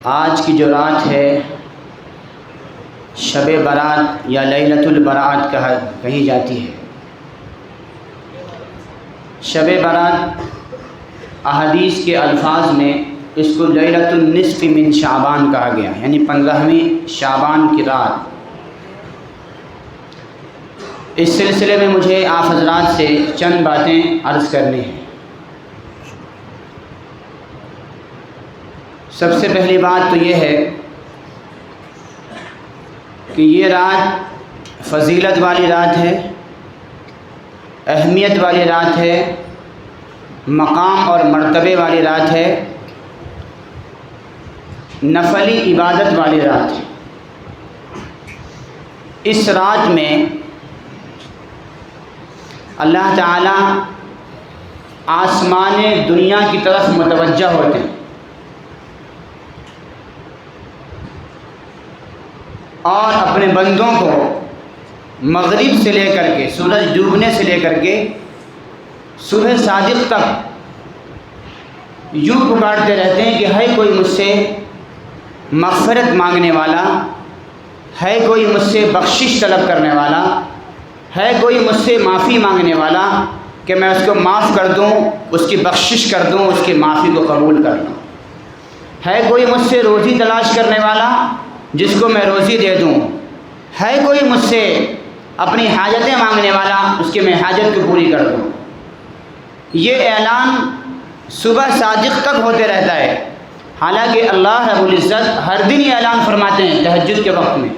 آج کی جو رات ہے شب برات یا لیلۃ البرات کہی جاتی ہے۔ شب برات احادیث کے الفاظ میں اس کو لیلۃ النصف من شعبان کہا گیا، یعنی 15ویں شعبان کی رات۔ اس سلسلے میں مجھے آپ حضرات سے چند باتیں عرض کرنی ہیں۔ سب سے پہلی بات تو یہ ہے کہ یہ رات فضیلت والی رات ہے، اہمیت والی رات ہے، مقام اور مرتبے والی رات ہے، نفلی عبادت والی رات ہے۔ اس رات میں اللہ تعالی آسمان دنیا کی طرف متوجہ ہوتے ہیں اور اپنے بندوں کو مغرب سے لے کر کے سورج ڈوبنے سے لے کر کے صبح صادق تک یوں پکارتے رہتے ہیں کہ ہے کوئی مجھ سے مغفرت مانگنے والا، ہے کوئی مجھ سے بخشش طلب کرنے والا، ہے کوئی مجھ سے معافی مانگنے والا کہ میں اس کو معاف کر دوں، اس کی بخشش کر دوں، اس کی معافی کو قبول کر لوں۔ ہے کوئی مجھ سے روزی تلاش کرنے والا جس کو میں روزی دے دوں۔ ہے کوئی مجھ سے اپنی حاجتیں مانگنے والا اس کی میں حاجت کو پوری کر دوں۔ یہ اعلان صبح صادق تک ہوتے رہتا ہے، حالانکہ اللہ رب العزت ہر دن یہ اعلان فرماتے ہیں تہجد کے وقت میں،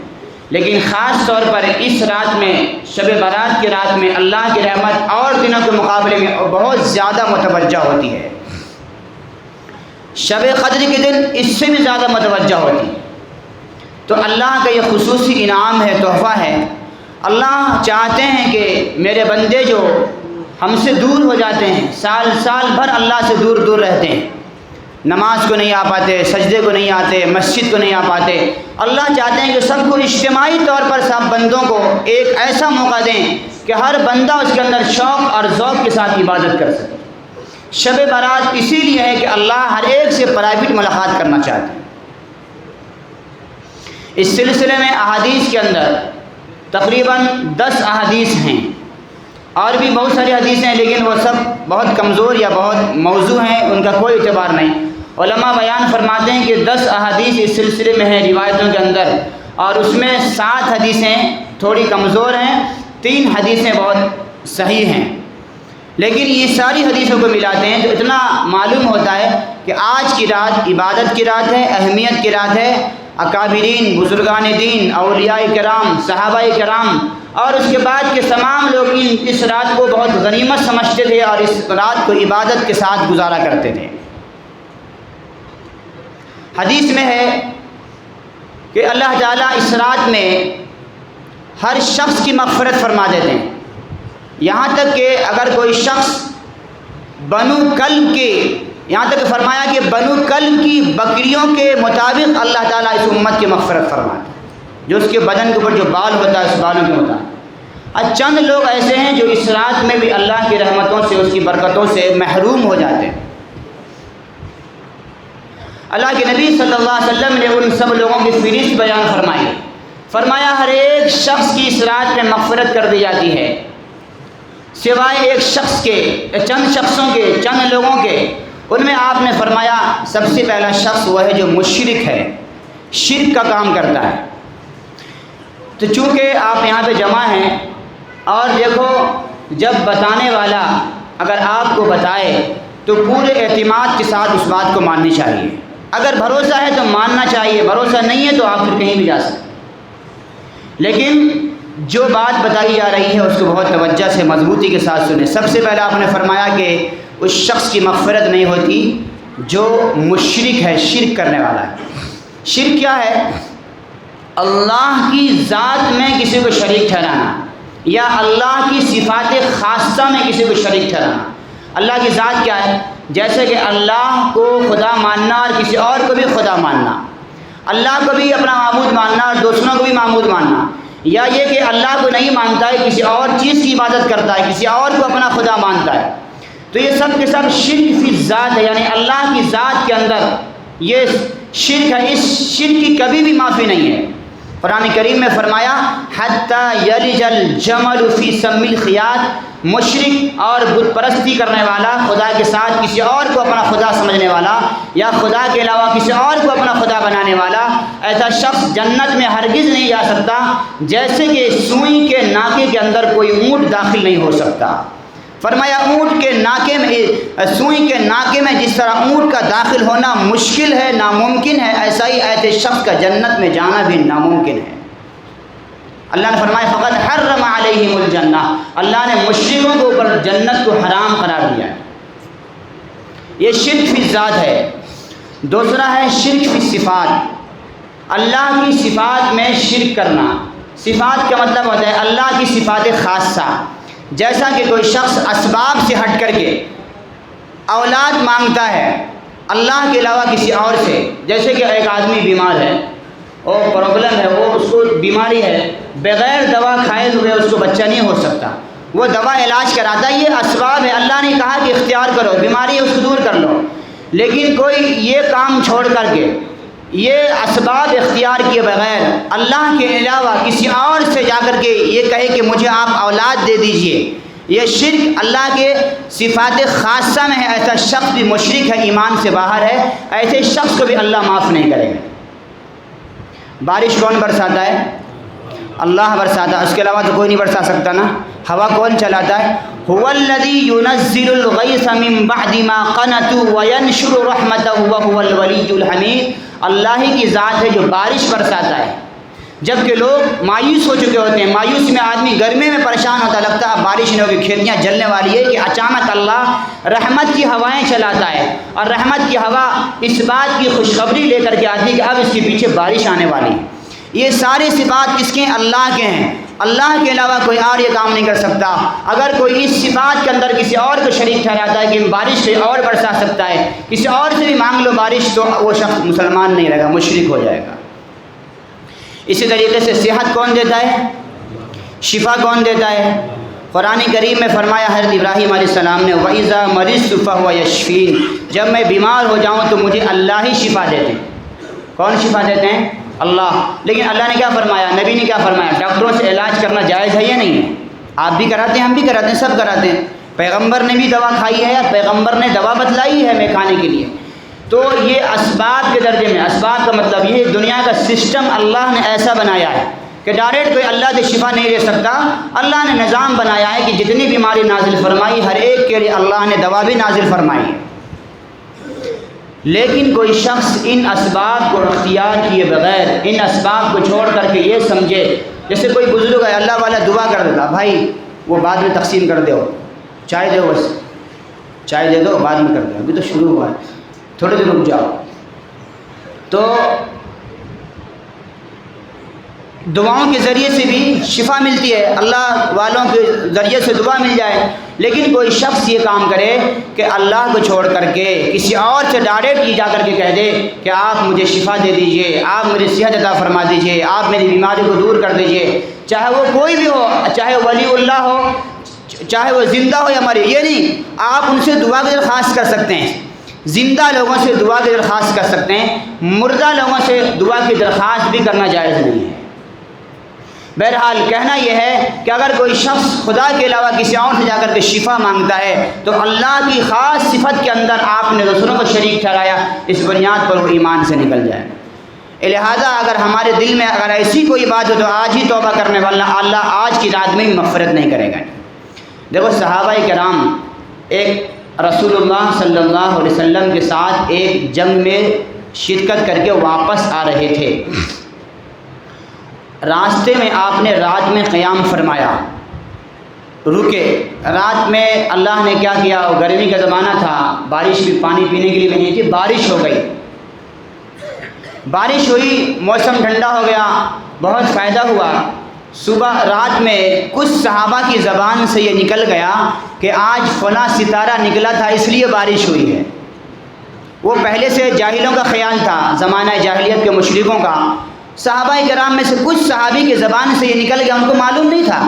لیکن خاص طور پر اس رات میں شب برات کی رات میں اللہ کی رحمت اور دنوں کے مقابلے میں بہت زیادہ متوجہ ہوتی ہے۔ شب قدر کے دن اس سے بھی زیادہ متوجہ ہوتی ہے۔ تو اللہ کا یہ خصوصی انعام ہے، تحفہ ہے۔ اللہ چاہتے ہیں کہ میرے بندے جو ہم سے دور ہو جاتے ہیں، سال سال بھر اللہ سے دور دور رہتے ہیں، نماز کو نہیں آ پاتے، سجدے کو نہیں آتے، مسجد کو نہیں آ پاتے، اللہ چاہتے ہیں کہ سب کو اجتماعی طور پر سب بندوں کو ایک ایسا موقع دیں کہ ہر بندہ اس کے اندر شوق اور ذوق کے ساتھ عبادت کر سکے۔ شب برات اسی لیے ہے کہ اللہ ہر ایک سے پرائیویٹ ملاقات کرنا چاہتے ہیں۔ اس سلسلے میں احادیث کے اندر تقریباً 10 احادیث ہیں، اور بھی بہت ساری حدیثیں ہیں، لیکن وہ سب بہت کمزور یا بہت موضوع ہیں، ان کا کوئی اعتبار نہیں۔ علماء بیان فرماتے ہیں کہ 10 احادیث اس سلسلے میں ہیں روایتوں کے اندر، اور اس میں 7 حدیثیں تھوڑی کمزور ہیں، 3 حدیثیں بہت صحیح ہیں۔ لیکن یہ ساری حدیثوں کو ملاتے ہیں تو اتنا معلوم ہوتا ہے کہ آج کی رات عبادت کی رات ہے، اہمیت کی رات ہے۔ اکابرین، بزرگان دین، اولیاء کرام، صحابہ کرام اور اس کے بعد کے تمام لوگ اس رات کو بہت غنیمت سمجھتے تھے اور اس رات کو عبادت کے ساتھ گزارا کرتے تھے۔ حدیث میں ہے کہ اللہ تعالیٰ اس رات میں ہر شخص کی مغفرت فرما دیتے ہیں، یہاں تک کہ اگر کوئی شخص بنو کلب کے، یہاں تک فرمایا کہ بنو کلب کی بکریوں کے مطابق اللہ تعالیٰ اس امت کی مغفرت فرماتا ہے، جو اس کے بدن کے اوپر جو بال ہوتا ہے اس بالوں کے مطابق۔ اور چند لوگ ایسے ہیں جو اس رات میں بھی اللہ کی رحمتوں سے، اس کی برکتوں سے محروم ہو جاتے ہیں۔ اللہ کے نبی صلی اللہ علیہ وسلم نے ان سب لوگوں کی فہرست بیان فرمائی، فرمایا ہر ایک شخص کی اس رات میں مغفرت کر دی جاتی ہے سوائے ایک شخص کے، چند شخصوں کے، چند لوگوں کے۔ ان میں آپ نے فرمایا سب سے پہلا شخص وہ ہے جو مشرک ہے، شرک کا کام کرتا ہے۔ تو چونکہ آپ یہاں پہ جمع ہیں اور دیکھو، جب بتانے والا اگر آپ کو بتائے تو پورے اعتماد کے ساتھ اس بات کو ماننی چاہیے۔ اگر بھروسہ ہے تو ماننا چاہیے، بھروسہ نہیں ہے تو آپ پھر کہیں بھی جا سکتے۔ لیکن جو بات بتائی جا رہی ہے اس کو بہت توجہ سے، مضبوطی کے ساتھ سنیں۔ سب سے پہلے آپ نے فرمایا کہ اس شخص کی مغفرت نہیں ہوتی جو مشرک ہے، شرک کرنے والا ہے۔ شرک کیا ہے؟ اللہ کی ذات میں کسی کو شریک ٹھہرانا، یا اللہ کی صفات خاصہ میں کسی کو شریک ٹھہرانا۔ اللہ کی ذات کیا ہے؟ جیسے کہ اللہ کو خدا ماننا اور کسی اور کو بھی خدا ماننا، اللہ کو بھی اپنا معبود ماننا اور دوسروں کو بھی معبود ماننا، یا یہ کہ اللہ کو نہیں مانتا ہے، کسی اور چیز کی عبادت کرتا ہے، کسی اور کو اپنا خدا مانتا ہے۔ تو یہ سب کے سب شرک فی ذات ہے، یعنی اللہ کی ذات کے اندر یہ شرک ہے، اس شرک کی کبھی بھی معافی نہیں ہے۔ قرآن کریم میں فرمایا حتی یلج الجمل فی سم الخیاط، مشرک اور بت پرستی کرنے والا، خدا کے ساتھ کسی اور کو اپنا خدا سمجھنے والا یا خدا کے علاوہ کسی اور کو اپنا خدا بنانے والا، ایسا شخص جنت میں ہرگز نہیں جا سکتا جیسے کہ سوئی کے ناکے کے اندر کوئی اونٹ داخل نہیں ہو سکتا۔ فرمایا اونٹ کے ناکے میں، سوئی کے ناکے میں جس طرح اونٹ کا داخل ہونا مشکل ہے، ناممکن ہے، ایسا ہی ایسے شخص کا جنت میں جانا بھی ناممکن ہے۔ اللہ نے فرمایا فقط حرم علیہم الجنہ، اللہ نے مشرکوں کے اوپر جنت کو حرام قرار دیا ہے۔ یہ شرک فی ذات ہے۔ دوسرا ہے شرک فی صفات، اللہ کی صفات میں شرک کرنا۔ صفات کا مطلب ہوتا ہے اللہ کی صفات خاصہ، جیسا کہ کوئی شخص اسباب سے ہٹ کر کے اولاد مانگتا ہے اللہ کے علاوہ کسی اور سے، جیسے کہ ایک آدمی بیمار ہے، وہ پرابلم ہے، وہ اس کو بیماری ہے، بغیر دوا کھائے ہوئے اس کو بچہ نہیں ہو سکتا، وہ دوا علاج کراتا ہے، یہ اسباب ہے، اللہ نے کہا کہ اختیار کرو، بیماری ہے اس کو دور کر لو۔ لیکن کوئی یہ کام چھوڑ کر کے، یہ اسباب اختیار کیے بغیر اللہ کے علاوہ کسی اور سے جا کر کے یہ کہے کہ مجھے آپ اولاد دے دیجئے، یہ شرک اللہ کے صفات خاصہ میں ہے، ایسا شخص بھی مشرک ہے، ایمان سے باہر ہے، ایسے شخص کو بھی اللہ معاف نہیں کرے گا۔ بارش کون برساتا ہے؟ اللہ برساتا ہے، اس کے علاوہ تو کوئی نہیں برسا سکتا نا۔ ہوا کون چلاتا ہے؟ هو الذی ينزل الغیث من بعد ما قنطوا وینشر رحمتہ وهو الولی الحمید، اللہ ہی کی ذات ہے جو بارش برساتا ہے جب کہ لوگ مایوس ہو چکے ہوتے ہیں۔ مایوس میں آدمی گرمی میں پریشان ہوتا، لگتا ہے بارش نہیں ہوگی، کھیتیاں جلنے والی ہے، کہ اچانک اللہ رحمت کی ہوائیں چلاتا ہے، اور رحمت کی ہوا اس بات کی خوشخبری لے کر کے آتی ہے کہ اب اس کے پیچھے بارش آنے والی ہے۔ یہ سارے صفات کس کے؟ اللہ کے ہیں، اللہ کے علاوہ کوئی اور یہ کام نہیں کر سکتا۔ اگر کوئی اس صفات کے اندر کسی اور کو شریک ٹھہراتا ہے کہ بارش کوئی اور برسا سکتا ہے، کسی اور سے بھی مانگ لو بارش، تو وہ شخص مسلمان نہیں رہے گا، مشرک ہو جائے گا۔ اسی طریقے سے صحت کون دیتا ہے؟ شفا کون دیتا ہے؟ قرآن کریم میں فرمایا حضرت ابراہیم علیہ السلام نے وَإِذَا مَرِضْتُ فَهُوَ يَشْفِينِ، جب میں بیمار ہو جاؤں تو مجھے اللہ ہی شفا دیتے ہیں۔ کون شفا دیتے ہیں؟ اللہ۔ لیکن اللہ نے کیا فرمایا، نبی نے کیا فرمایا؟ ڈاکٹروں سے علاج کرنا جائز ہے یا نہیں ہے؟ آپ بھی کراتے ہیں، ہم بھی کراتے ہیں، سب کراتے ہیں۔ پیغمبر نے بھی دوا کھائی ہے، پیغمبر نے دوا بتلائی ہے ہمیں کھانے کے لیے۔ تو یہ اسباب کے درجے میں، اسباب کا مطلب یہ دنیا کا سسٹم اللہ نے ایسا بنایا ہے کہ ڈائریکٹ کوئی اللہ سے شفا نہیں دے سکتا۔ اللہ نے نظام بنایا ہے کہ جتنی بیماری نازل فرمائی ہر ایک کے لیے اللہ نے دوا بھی نازل فرمائی ہے۔ لیکن کوئی شخص ان اسباب کو اختیار کیے بغیر، ان اسباب کو چھوڑ کر کے یہ سمجھے، جیسے کوئی بزرگ ہے اللہ والا دعا کر دیتا، بھائی وہ بعد میں تقسیم کر دو، چائے دو، بس چائے دے دو بعد میں کر دو، ابھی تو شروع ہوا ہے، تھوڑے دیر رک جاؤ۔ تو دعاؤں کے ذریعے سے بھی شفا ملتی ہے، اللہ والوں کے ذریعے سے دعا مل جائے۔ لیکن کوئی شخص یہ کام کرے کہ اللہ کو چھوڑ کر کے کسی اور سے ڈائریکٹ یہ جا کر کے کہہ دے کہ آپ مجھے شفا دے دیجئے، آپ مجھے صحت عطا فرما دیجئے، آپ میری بیماری کو دور کر دیجئے، چاہے وہ کوئی بھی ہو، چاہے ولی اللہ ہو، چاہے وہ زندہ ہو یا مرے، یہ نہیں، آپ ان سے دعا کی درخواست کر سکتے ہیں، زندہ لوگوں سے دعا کی درخواست کر سکتے ہیں، مردہ لوگوں سے دعا کی درخواست بھی کرنا جائز نہیں ہے۔ بہرحال کہنا یہ ہے کہ اگر کوئی شخص خدا کے علاوہ کسی اور سے جا کر کے شفا مانگتا ہے تو اللہ کی خاص صفت کے اندر آپ نے دوسروں کو شریک ٹھہرایا، اس بنیاد پر وہ ایمان سے نکل جائے۔ لہذا اگر ہمارے دل میں اگر ایسی کوئی بات ہو تو آج ہی توبہ کرنے والا اللہ آج کی رات میں مغفرت نہیں کرے گا۔ دیکھو صحابہ کرام ایک رسول اللہ صلی اللہ علیہ وسلم کے ساتھ ایک جنگ میں شرکت کر کے واپس آ رہے تھے، راستے میں آپ نے رات میں قیام فرمایا، رکے، رات میں اللہ نے کیا کیا، گرمی کا زمانہ تھا، بارش بھی پانی پینے کے لیے نہیں تھی، بارش ہو گئی، بارش ہوئی، موسم ٹھنڈا ہو گیا، بہت فائدہ ہوا۔ صبح رات میں کچھ صحابہ کی زبان سے یہ نکل گیا کہ آج فلاں ستارہ نکلا تھا اس لیے بارش ہوئی ہے۔ وہ پہلے سے جاہلوں کا خیال تھا، زمانہ جاہلیت کے مشرکوں کا۔ صحابہ کرام میں سے کچھ صحابی کی زبان سے یہ نکل گیا، ان کو معلوم نہیں تھا۔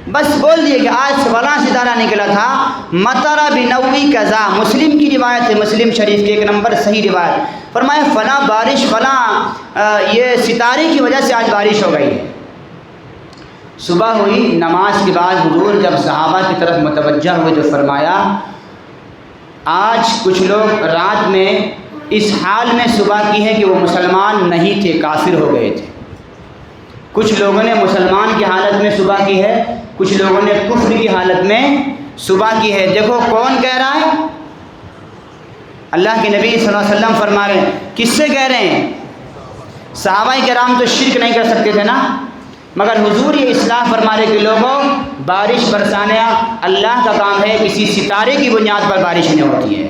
بس بول دیے کہ آج فلاں ستارہ نکلا تھا، مطر بنوی کذا، مسلم کی روایت ہے، مسلم شریف کے 1 نمبر صحیح روایت، فرمایا فلاں بارش فلاں یہ ستارے کی وجہ سے آج بارش ہو گئی ہے۔ صبح ہوئی، نماز کے بعد حضور جب صحابہ کی طرف متوجہ ہوئے تو فرمایا آج کچھ لوگ رات میں اس حال میں صبح کی ہے کہ وہ مسلمان نہیں تھے، کافر ہو گئے تھے۔ کچھ لوگوں نے مسلمان کی حالت میں صبح کی ہے، کچھ لوگوں نے کفر کی حالت میں صبح کی ہے۔ دیکھو کون کہہ رہا ہے؟ اللہ کے نبی صلی اللہ علیہ وسلم فرما رہے ہیں۔ کس سے کہہ رہے ہیں؟ صحابہ کرام تو شرک نہیں کر سکتے تھے نا، مگر حضور یہ اصلاح فرما رہے کہ لوگوں بارش برسانا اللہ کا کام ہے، کسی ستارے کی بنیاد پر بارش نہیں ہوتی ہے،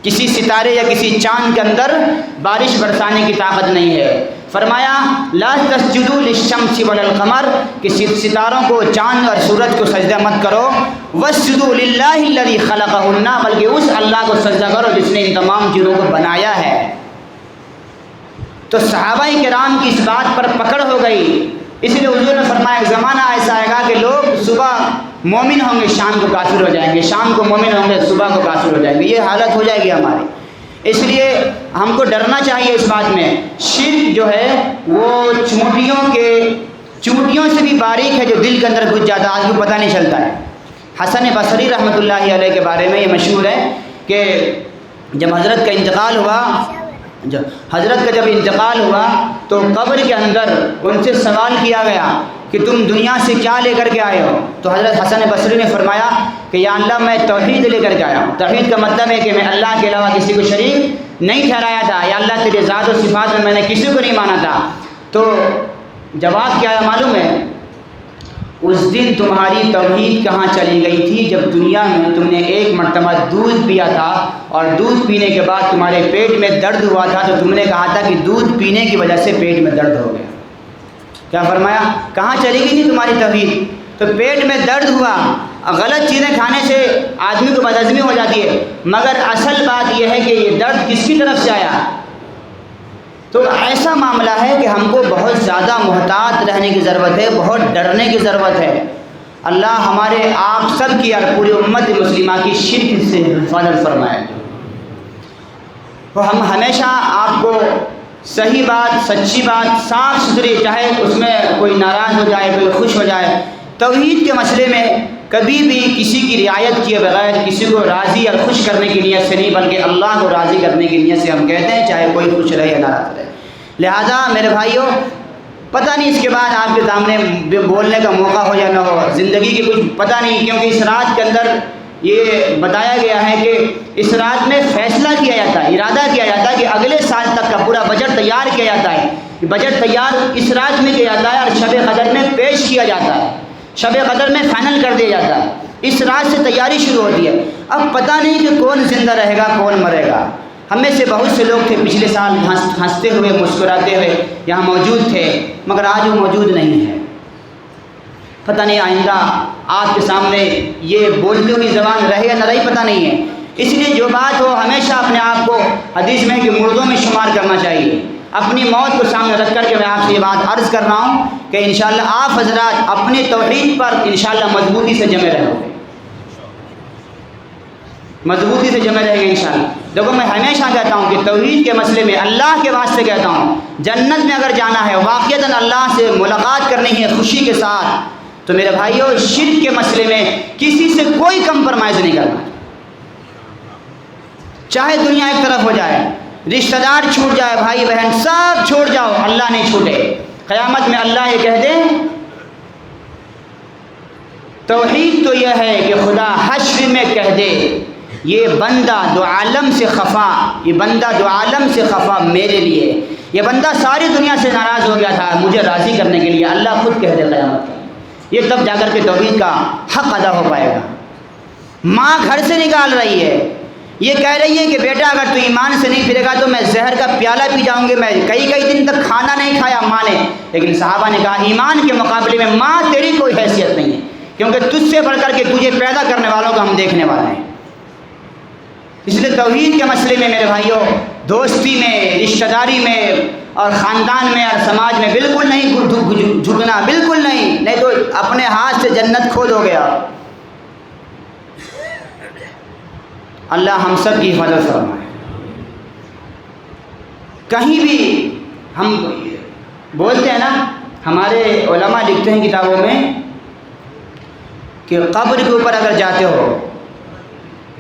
کسی ستارے یا کسی چاند کے اندر بارش برسانے کی طاقت نہیں ہے۔ فرمایا لا تسجدوا للشمس والقمر، کہ ستاروں کو، چاند اور سورج کو سجدہ مت کرو، واسجدوا للہ الذی خلقہن، بلکہ اس اللہ کو سجدہ کرو جس نے ان تمام چیزوں کو بنایا ہے۔ تو صحابہ کرام کی اس بات پر پکڑ ہو گئی، اس لیے حضور نے فرمایا ایک زمانہ ایسا آئے گا کہ لوگ صبح مومن ہوں گے، شام کو کافر ہو جائیں گے، شام کو مومن ہوں گے، صبح کو کافر ہو جائیں گے، یہ حالت ہو جائے گی ہماری۔ اس لیے ہم کو ڈرنا چاہیے اس بات میں۔ شرک جو ہے وہ چونٹیوں سے بھی باریک ہے جو دل کے اندر گھس جاتا ہے، آج کو پتہ نہیں چلتا ہے۔ حسن بصری رحمۃ اللہ علیہ کے بارے میں یہ مشہور ہے کہ جب حضرت کا انتقال ہوا تو قبر کے اندر ان سے سوال کیا گیا کہ تم دنیا سے کیا لے کر کے آئے ہو؟ تو حضرت حسن بصری نے فرمایا کہ یا اللہ میں توحید لے کر کے آیا ہوں۔ توحید کا مطلب ہے کہ میں اللہ کے علاوہ کسی کو شریک نہیں ٹھہرایا تھا، یا اللہ تیرے ذات و صفات میں نے کسی کو نہیں مانا تھا۔ تو جواب کیا ہے معلوم ہے؟ اس دن تمہاری توحید کہاں چلی گئی تھی جب دنیا میں تم نے ایک مرتبہ دودھ پیا تھا اور دودھ پینے کے بعد تمہارے پیٹ میں درد ہوا تھا تو تم نے کہا تھا کہ دودھ پینے کی وجہ سے پیٹ میں درد ہو گیا۔ کیا فرمایا؟ کہاں چلی گئی تھی تمہاری توحید؟ تو پیٹ میں درد ہوا، غلط چیزیں کھانے سے آدمی کو بدہضمی ہو جاتی ہے، مگر اصل بات یہ ہے کہ یہ درد کس کی طرف سے آیا؟ تو ایسا معاملہ ہے کہ ہم کو بہت زیادہ محتاط رہنے کی ضرورت ہے، بہت ڈرنے کی ضرورت ہے۔ اللہ ہمارے آپ سب کی اور پوری امت مسلمہ کی شرک سے حفاظت فرمائے۔ تو ہم ہمیشہ آپ کو صحیح بات، سچی بات، صاف ستھری، چاہے اس میں کوئی ناراض ہو جائے، کوئی خوش ہو جائے، توحید کے مسئلے میں کبھی بھی کسی کی رعایت کیے بغیر کسی کو راضی اور خوش کرنے کی نیت سے نہیں، بلکہ اللہ کو راضی کرنے کی نیت سے ہم کہتے ہیں، چاہے کوئی خوش رہے یا ناراض رہے۔ لہذا میرے بھائیوں، پتہ نہیں اس کے بعد آپ کے سامنے بولنے کا موقع ہو یا نہ ہو، زندگی کی کچھ پتہ نہیں، کیونکہ اس رات کے اندر یہ بتایا گیا ہے کہ اس رات میں فیصلہ کیا جاتا ہے، ارادہ کیا جاتا ہے کہ اگلے سال تک کا پورا بجٹ تیار کیا جاتا ہے۔ بجٹ تیار اس رات میں کیا جاتا ہے اور شب قدر میں پیش کیا جاتا ہے، شب قدر میں فائنل کر دیا جاتا ہے۔ اس رات سے تیاری شروع ہوتی ہے۔ اب پتہ نہیں کہ کون زندہ رہے گا، کون مرے گا۔ ہم میں سے بہت سے لوگ تھے پچھلے سال ہنستے ہوئے، مسکراتے ہوئے یہاں موجود تھے، مگر آج وہ موجود نہیں ہے۔ پتہ نہیں آئندہ آپ کے سامنے یہ بولتی ہوئی زبان رہے یا نہ رہی، پتہ نہیں ہے۔ اس لیے جو بات ہو ہمیشہ اپنے آپ کو حدیث میں کہ مردوں میں شمار کرنا چاہیے۔ اپنی موت کو سامنے رکھ کر کے میں آپ سے یہ بات عرض کر رہا ہوں کہ انشاءاللہ آپ حضرات اپنی توحید پر انشاءاللہ مضبوطی سے جمے رہو گے، مضبوطی سے جمے رہیں گے انشاءاللہ۔ دیکھو میں ہمیشہ کہتا ہوں کہ توحید کے مسئلے میں اللہ کے واسطے کہتا ہوں، جنت میں اگر جانا ہے، واقعتاً اللہ سے ملاقات کرنی ہے خوشی کے ساتھ، تو میرے بھائیوں شرک کے مسئلے میں کسی سے کوئی کمپرمائز نہیں کرنا، چاہے دنیا ایک طرف ہو جائے، رشتہ دار چھوٹ جائے، بھائی بہن سب چھوڑ جاؤ، اللہ نہیں چھوٹے۔ قیامت میں اللہ یہ کہہ دے، توحید تو یہ ہے کہ خدا حشر میں کہہ دے یہ بندہ دو عالم سے خفا، یہ بندہ دو عالم سے خفا میرے لیے، یہ بندہ ساری دنیا سے ناراض ہو گیا تھا مجھے راضی کرنے کے لیے، اللہ خود کہہ دے قیامت میں، یہ تب جا کر کے توحید کا حق ادا ہو پائے گا۔ ماں گھر سے نکال رہی ہے، یہ کہہ رہی ہے کہ بیٹا اگر تو ایمان سے نہیں پھرے گا تو میں زہر کا پیالہ پی جاؤں گی، میں کئی دن تک کھانا نہیں کھایا ماں نے، لیکن صحابہ نے کہا ایمان کے مقابلے میں ماں تیری کوئی حیثیت نہیں ہے، کیونکہ تجھ سے بڑھ کر کے تجھے پیدا کرنے والوں کو ہم دیکھنے والے ہیں۔ اس لیے توحید کے مسئلے میں میرے بھائیوں دوستی میں، رشتہ داری میں اور خاندان میں اور سماج میں بالکل نہیں جھکنا، بالکل نہیں تو اپنے ہاتھ سے جنت کھو دو گے آپ۔ اللہ ہم سب کی حفاظت فرمائے۔ کہیں بھی ہم بولتے ہیں نا، ہمارے علماء لکھتے ہیں کتابوں میں کہ قبر کے اوپر اگر جاتے ہو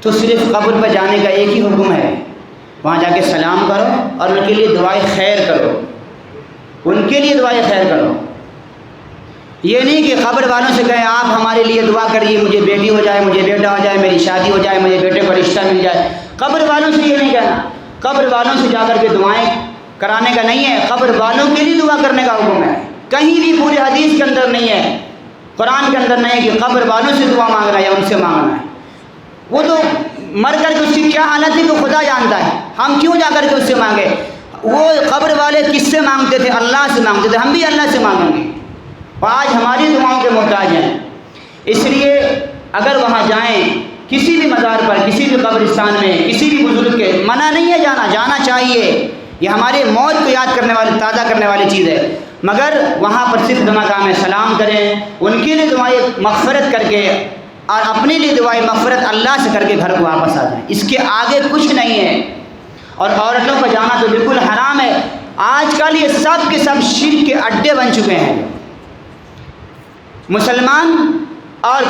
تو صرف قبر پر جانے کا ایک ہی حکم ہے، وہاں جا کے سلام کرو اور ان کے لیے دعائے خیر کرو، ان کے لیے دعائے خیر کرو۔ یہ نہیں کہ قبر والوں سے کہیں آپ ہمارے لیے دعا کریے، مجھے بیٹی ہو جائے، مجھے بیٹا ہو جائے، میری شادی ہو جائے، مجھے بیٹے کو رشتہ مل جائے۔ قبر والوں سے یہ نہیں کہنا، قبر والوں سے جا کر کے دعائیں کرانے کا نہیں ہے، قبر والوں کے لیے دعا کرنے کا حکم ہے۔ کہیں بھی پورے حدیث کے اندر نہیں ہے، قرآن کے اندر نہیں ہے کہ قبر والوں سے دعا مانگنا ہے یا ان سے مانگنا ہے۔ وہ تو مر کر کے اس کی کیا حالت ہے تو خدا جانتا ہے، ہم کیوں جا کر کے اس سے مانگے؟ وہ قبر والے کس سے مانگتے تھے؟ اللہ سے مانگتے تھے، ہم بھی اللہ سے مانگیں گے۔ آج ہماری دعاؤں کے محتاج ہیں، اس لیے اگر وہاں جائیں، کسی بھی مزار پر، کسی بھی قبرستان میں، کسی بھی بزرگ کے، منع نہیں ہے جانا چاہیے، یہ ہمارے موت کو یاد کرنے والی، تازہ کرنے والی چیز ہے، مگر وہاں پر صرف دعا کام ہے، سلام کریں، ان کے لیے دعائیں مغفرت کر کے اور اپنے لیے دعائیں مغفرت اللہ سے کر کے گھر کو واپس آ جائیں، اس کے آگے کچھ نہیں ہے۔ اور عورتوں کا جانا تو بالکل حرام ہے۔ آج کل یہ سب کے سب شرک کے اڈے بن چکے ہیں۔ مسلمان اور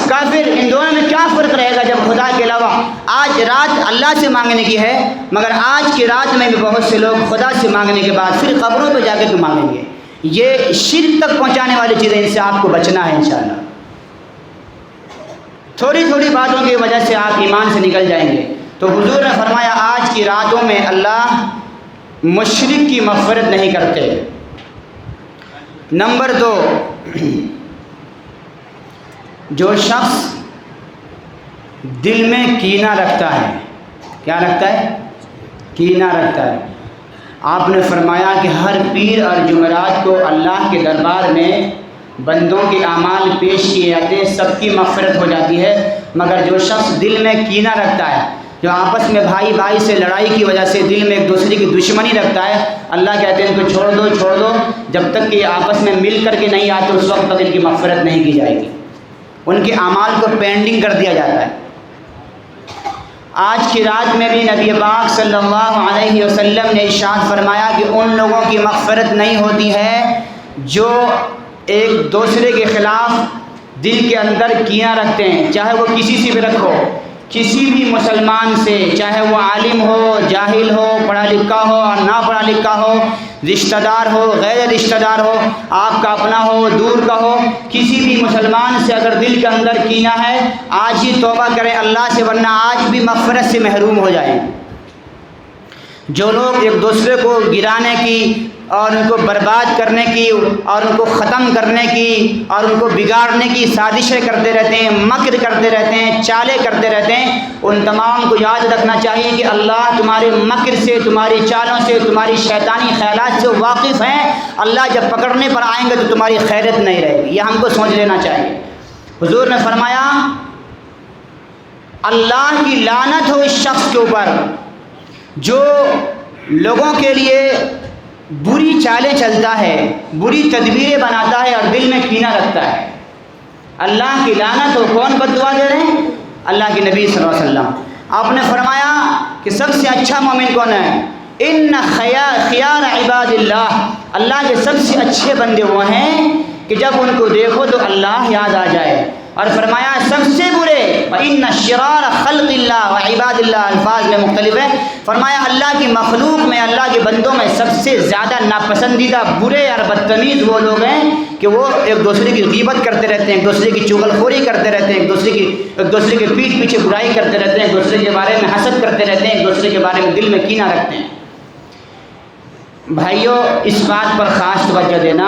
کافر ان دونوں میں کیا فرق رہے گا جب خدا کے علاوہ؟ آج رات اللہ سے مانگنے کی ہے، مگر آج کی رات میں بھی بہت سے لوگ خدا سے مانگنے کے بعد پھر قبروں پہ جا کے کیوں مانگیں گے؟ یہ شرک تک پہنچانے والی چیزیں، ان سے آپ کو بچنا ہے انشاءاللہ۔ تھوڑی تھوڑی باتوں کی وجہ سے آپ ایمان سے نکل جائیں گے۔ تو حضور نے فرمایا آج کی راتوں میں اللہ مشرک کی مغفرت نہیں کرتے۔ نمبر 2، جو شخص دل میں کینہ رکھتا ہے، کیا رکھتا ہے؟ کینہ رکھتا ہے۔ آپ نے فرمایا کہ ہر پیر اور جمعرات کو اللہ کے دربار میں بندوں کے اعمال پیش کیے جاتے ہیں، سب کی مغفرت ہو جاتی ہے، مگر جو شخص دل میں کینہ رکھتا ہے، جو آپس میں بھائی بھائی سے لڑائی کی وجہ سے دل میں ایک دوسرے کی دشمنی رکھتا ہے، اللہ کہتے ہیں ان کو چھوڑ دو، جب تک کہ آپس میں مل کر کے نہیں آتے اس وقت تک ان کی مغفرت نہیں کی جائے گی، ان کے اعمال کو پینڈنگ کر دیا جاتا ہے۔ آج کی رات میں بھی نبی پاک صلی اللہ علیہ وسلم نے ارشاد فرمایا کہ ان لوگوں کی مغفرت نہیں ہوتی ہے جو ایک دوسرے کے خلاف دل کے اندر کینہ رکھتے ہیں، چاہے وہ کسی سے بھی رکھو، کسی بھی مسلمان سے، چاہے وہ عالم ہو، جاہل ہو، پڑھا لکھا ہو اور نہ پڑھا لکھا ہو، رشتہ دار ہو، غیر رشتہ دار ہو، آپ کا اپنا ہو، دور کا ہو، کسی بھی مسلمان سے اگر دل کے اندر کینہ ہے، آج ہی توبہ کریں اللہ سے، ورنہ آج بھی مغفرت سے محروم ہو جائیں۔ جو لوگ ایک دوسرے کو گرانے کی اور ان کو برباد کرنے کی اور ان کو ختم کرنے کی اور ان کو بگاڑنے کی سازشیں کرتے رہتے ہیں، مکر کرتے رہتے ہیں، چالیں کرتے رہتے ہیں، ان تمام کو یاد رکھنا چاہیے کہ اللہ تمہارے مکر سے، تمہاری چالوں سے، تمہاری شیطانی خیالات سے واقف ہیں۔ اللہ جب پکڑنے پر آئیں گے تو تمہاری خیرت نہیں رہے گی، یہ ہم کو سمجھ لینا چاہیے۔ حضور نے فرمایا اللہ کی لعنت ہو اس شخص کے اوپر جو لوگوں کے لیے بری چالیں چلتا ہے، بری تدبیریں بناتا ہے اور دل میں کینہ رکھتا ہے۔ اللہ کی لعنت ہو۔ کون بد دعا دے رہے ہیں؟ اللہ کے نبی صلی اللہ علیہ وسلم۔ آپ نے فرمایا کہ سب سے اچھا مومن کون ہے؟ ان خیار عباد اللہ، اللہ کے سب سے اچھے بندے وہ ہیں کہ جب ان کو دیکھو تو اللہ یاد آ جائے، اور فرمایا سب سے برے وَإِنَّ شِرَارَ خَلْقِ اللَّهِ وَعِبَادِ اللَّهِ، الفاظ میں مختلف ہے، فرمایا اللہ کی مخلوق میں، اللہ کے بندوں میں سب سے زیادہ ناپسندیدہ، برے اور بدتمیز وہ لوگ ہیں کہ وہ ایک دوسرے کی غیبت کرتے رہتے ہیں، ایک دوسرے کی چغلخوری کرتے رہتے ہیں، ایک دوسرے کے پیٹھ پیچھے برائی کرتے رہتے ہیں، ایک دوسرے کے بارے میں حسد کرتے رہتے ہیں، ایک دوسرے کے بارے میں دل میں کینہ رکھتے ہیں۔ بھائیوں اس بات پر خاص توجہ دینا،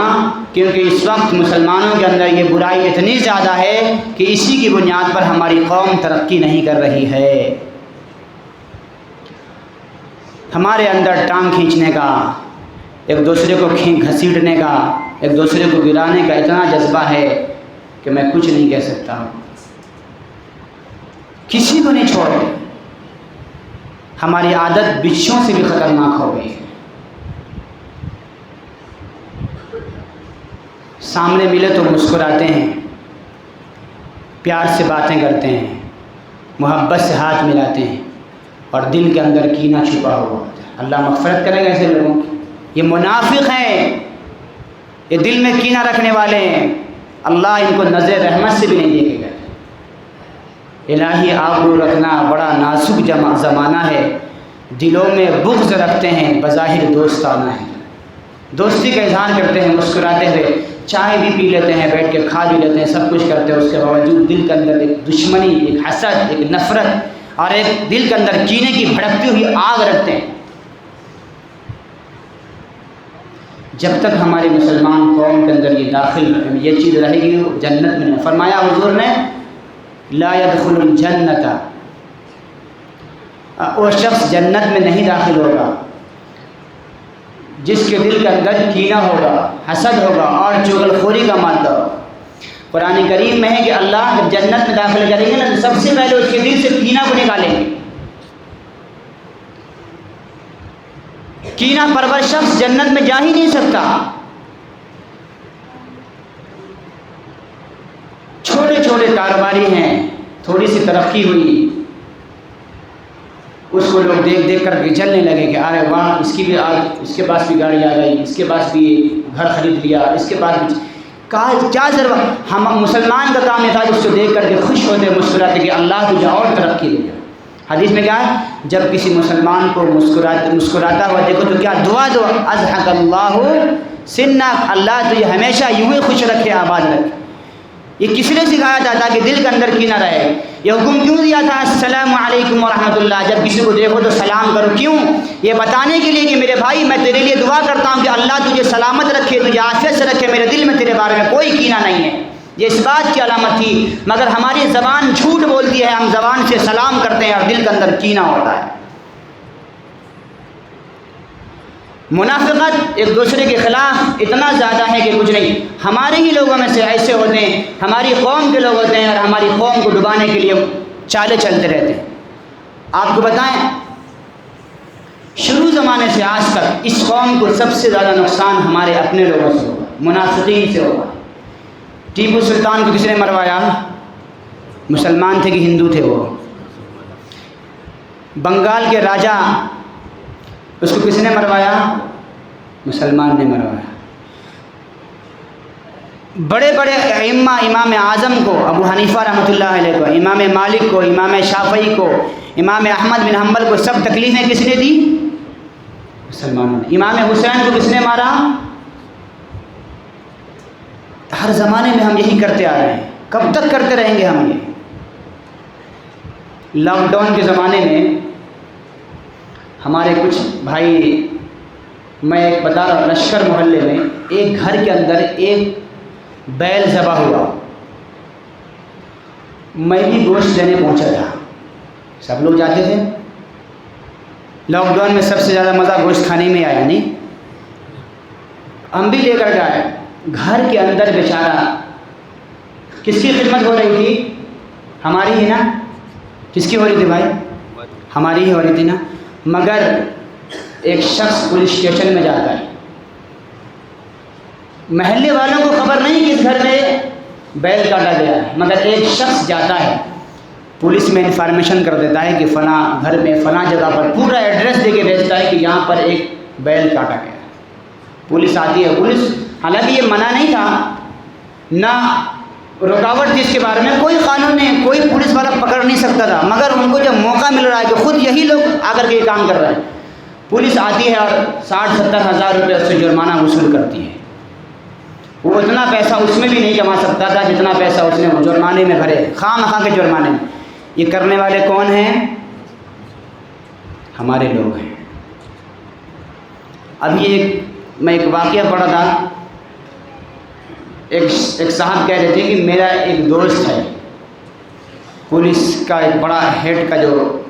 کیونکہ اس وقت مسلمانوں کے اندر یہ برائی اتنی زیادہ ہے کہ اسی کی بنیاد پر ہماری قوم ترقی نہیں کر رہی ہے۔ ہمارے اندر ٹانگ کھینچنے کا، ایک دوسرے کو گھسیٹنے کا، ایک دوسرے کو گرانے کا اتنا جذبہ ہے کہ میں کچھ نہیں کہہ سکتا، کسی کو نہیں چھوڑتے۔ ہماری عادت بچھوں سے بھی خطرناک ہو گئی ہے۔ سامنے ملے تو مسکراتے ہیں، پیار سے باتیں کرتے ہیں، محبت سے ہاتھ ملاتے ہیں، اور دل کے اندر کینہ چھپا ہوا ہوتا ہے۔ اللہ مغفرت کرے گا ایسے لوگوں کی۔ یہ منافق ہیں، یہ دل میں کینہ رکھنے والے ہیں، اللہ ان کو نظر رحمت سے بھی نہیں دیکھے گا۔ الہی آبرو رکھنا بڑا نازک زمانہ ہے، دلوں میں بغض رکھتے ہیں، بظاہر دوستانہ ہے، دوستی کا اظہار کرتے ہیں مسکراتے ہوئے، چائے بھی پی لیتے ہیں، بیٹھ کے کھا بھی لیتے ہیں، سب کچھ کرتے ہیں، اس کے باوجود دل کے اندر ایک دشمنی، ایک حسد، ایک نفرت اور ایک دل کے اندر کینے کی بھڑکتی ہوئی آگ رکھتے ہیں۔ جب تک ہماری مسلمان قوم کے اندر یہ چیز رہے گی وہ جنت میں نہیں۔ فرمایا حضور نے لا يدخل الجنت، وہ شخص جنت میں نہیں داخل ہوگا جس کے دل کے اندر کینہ ہوگا، حسد ہوگا اور چغل خوری کا مادہ ہوگا۔ قرآن کریم میں ہے کہ اللہ جب جنت میں داخل کریں گے نا تو سب سے پہلے اس کے دل سے کینہ کو نکالیں گے۔ کینہ پرور شخص جنت میں جا ہی نہیں سکتا۔ چھوٹے چھوٹے کاروباری ہیں، تھوڑی سی ترقی ہوئی، اس کو لوگ دیکھ دیکھ کر کے جلنے لگے کہ ارے واہ، اس کے پاس بھی گاڑی آ گئی، اس کے پاس بھی گھر خرید لیا، اس کے پاس بھی کیا ضرورت۔ ہم مسلمان کا کام یہ تھا اس کو دیکھ کر کے خوش ہوتے مسکراتے کہ اللہ تجھے اور ترقی دے۔ حدیث میں کیا ہے، جب کسی مسلمان کو مسکراتا ہوا دیکھو تو کیا دعا دو، اضحک اللہ سنک، اللہ تجھے ہمیشہ یوں ہی خوش رکھے، آباد رکھے۔ یہ کس نے سکھایا تھا؟ تاکہ دل کے اندر کینہ رہے۔ یہ حکم کیوں دیا تھا السلام علیکم ورحمۃ اللہ، جب کسی کو دیکھو تو سلام کرو؟ کیوں؟ یہ بتانے کے لیے کہ میرے بھائی میں تیرے لیے دعا کرتا ہوں کہ اللہ تجھے سلامت رکھے، تجھے عافیت سے رکھے، میرے دل میں تیرے بارے میں کوئی کینہ نہیں ہے۔ یہ اس بات کی علامت تھی، مگر ہماری زبان جھوٹ بولتی ہے، ہم زبان سے سلام کرتے ہیں اور دل کے اندر کینہ ہوتا ہے۔ منافقت ایک دوسرے کے خلاف اتنا زیادہ ہے کہ کچھ نہیں۔ ہمارے ہی لوگوں میں سے ایسے ہوتے ہیں، ہماری قوم کے لوگ ہوتے ہیں اور ہماری قوم کو ڈبانے کے لیے چالیں چلتے رہتے ہیں۔ آپ کو بتائیں، شروع زمانے سے آج تک اس قوم کو سب سے زیادہ نقصان ہمارے اپنے لوگوں سے ہوگا، منافقین سے ہوگا۔ ٹیپو سلطان کو کس نے مروایا؟ مسلمان تھے کہ ہندو تھے؟ وہ بنگال کے راجا، اس کو کس نے مروایا؟ مسلمان نے مروایا۔ بڑے بڑے ائمہ، امام اعظم کو، ابو حنیفہ رحمۃ اللہ علیہ کو، امام مالک کو، امام شافعی کو، امام احمد بن حنبل کو، سب تکلیفیں کس نے دی؟ مسلمانوں نے۔ امام حسین کو کس نے مارا؟ ہر زمانے میں ہم یہی کرتے آ رہے ہیں، کب تک کرتے رہیں گے ہم یہ؟ لاک ڈاؤن کے زمانے میں ہمارے کچھ بھائی، میں ایک بتا رہا ہوں، لشکر محلے میں ایک گھر کے اندر ایک بیل ذبح ہوا، میں بھی گوشت لینے پہنچا تھا، سب لوگ جاتے تھے۔ لاک ڈاؤن میں سب سے زیادہ مزہ گوشت کھانے میں آیا، نہیں؟ ہم بھی لے کر گئے۔ گھر کے اندر بیچارہ، کس کی خدمت ہو رہی تھی؟ ہماری ہی نا؟ کس کی ہو رہی تھی بھائی؟ ہماری ہی ہو رہی تھی نا۔ مگر ایک شخص پولیس اسٹیشن میں جاتا ہے، محلے والوں کو خبر نہیں کہ اس گھر میں بیل کاٹا گیا ہے، مگر ایک شخص جاتا ہے، پولیس میں انفارمیشن کر دیتا ہے کہ فلاں گھر میں فلاں جگہ پر، پورا ایڈریس دے کے بھیجتا ہے کہ یہاں پر ایک بیل کاٹا گیا ہے۔ پولیس آتی ہے، پولیس حالانکہ یہ منع نہیں تھا، نہ رکاوٹ تھی اس کے بارے میں، کوئی قانون نہیں، کوئی پولیس والا پکڑ نہیں سکتا تھا، مگر ان کو جب موقع مل رہا ہے کہ خود یہی لوگ آ کر کے یہ کام کر رہے ہیں، پولیس آتی ہے اور 60-70 ہزار روپے اس سے جرمانہ وصول کرتی ہے۔ وہ اتنا پیسہ اس میں بھی نہیں جما سکتا تھا جتنا پیسہ اس نے جرمانے میں بھرے، خواہ مخواہ کے جرمانے میں۔ یہ کرنے والے کون ہیں؟ ہمارے لوگ ہیں۔ ابھی میں ایک واقعہ پڑھا تھا، ایک صاحب کہہ رہے تھے کہ میرا ایک دوست ہے، پولیس کا ایک بڑا ہیڈ کا، جو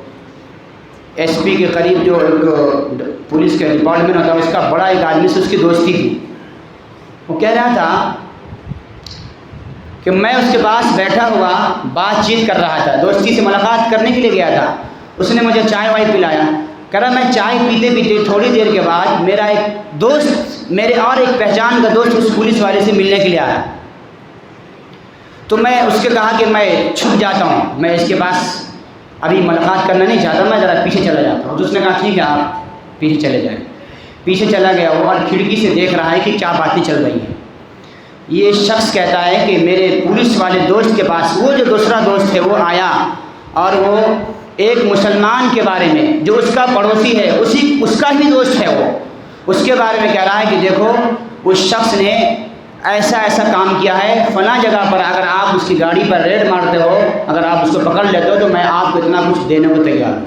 ایس پی کے قریب جو ایک پولیس کا ڈپارٹمنٹ ہوتا ہے، اس کا بڑا ایک آدمی سے اس کی دوستی تھی۔ وہ کہہ رہا تھا کہ میں اس کے پاس بیٹھا ہوا بات چیت کر رہا تھا، دوستی سے ملاقات کرنے کے لیے گیا تھا، اس نے مجھے چائے وائے پلایا. کہہ رہا میں چائے پیتے پیتے تھوڑی دیر کے بعد میرا ایک دوست، میرے اور ایک پہچان کا دوست اس پولیس والے سے ملنے کے لیے آیا. تو میں اس کے کہا کہ میں چھپ جاتا ہوں، میں اس کے پاس ابھی ملاقات کرنا نہیں چاہتا، میں ذرا پیچھے چلا جاتا ہوں. تو اس نے کہا ٹھیک ہے آپ پیچھے چلے جائیں. پیچھے چلا گیا وہ، اور کھڑکی سے دیکھ رہا ہے کہ کیا باتیں چل رہی ہیں. یہ شخص کہتا ہے کہ میرے پولیس والے دوست کے پاس وہ جو دوسرا دوست ہے وہ آیا، اور وہ ایک مسلمان کے بارے میں جو اس کا پڑوسی ہے، اس کا ہی دوست ہے، وہ اس کے بارے میں کہہ رہا ہے کہ دیکھو اس شخص نے ایسا ایسا کام کیا ہے فلاں جگہ پر، اگر آپ اس کی گاڑی پر ریڈ مارتے ہو، اگر آپ اس کو پکڑ لیتے ہو تو میں آپ کو اتنا کچھ دینے کو تیار ہوں.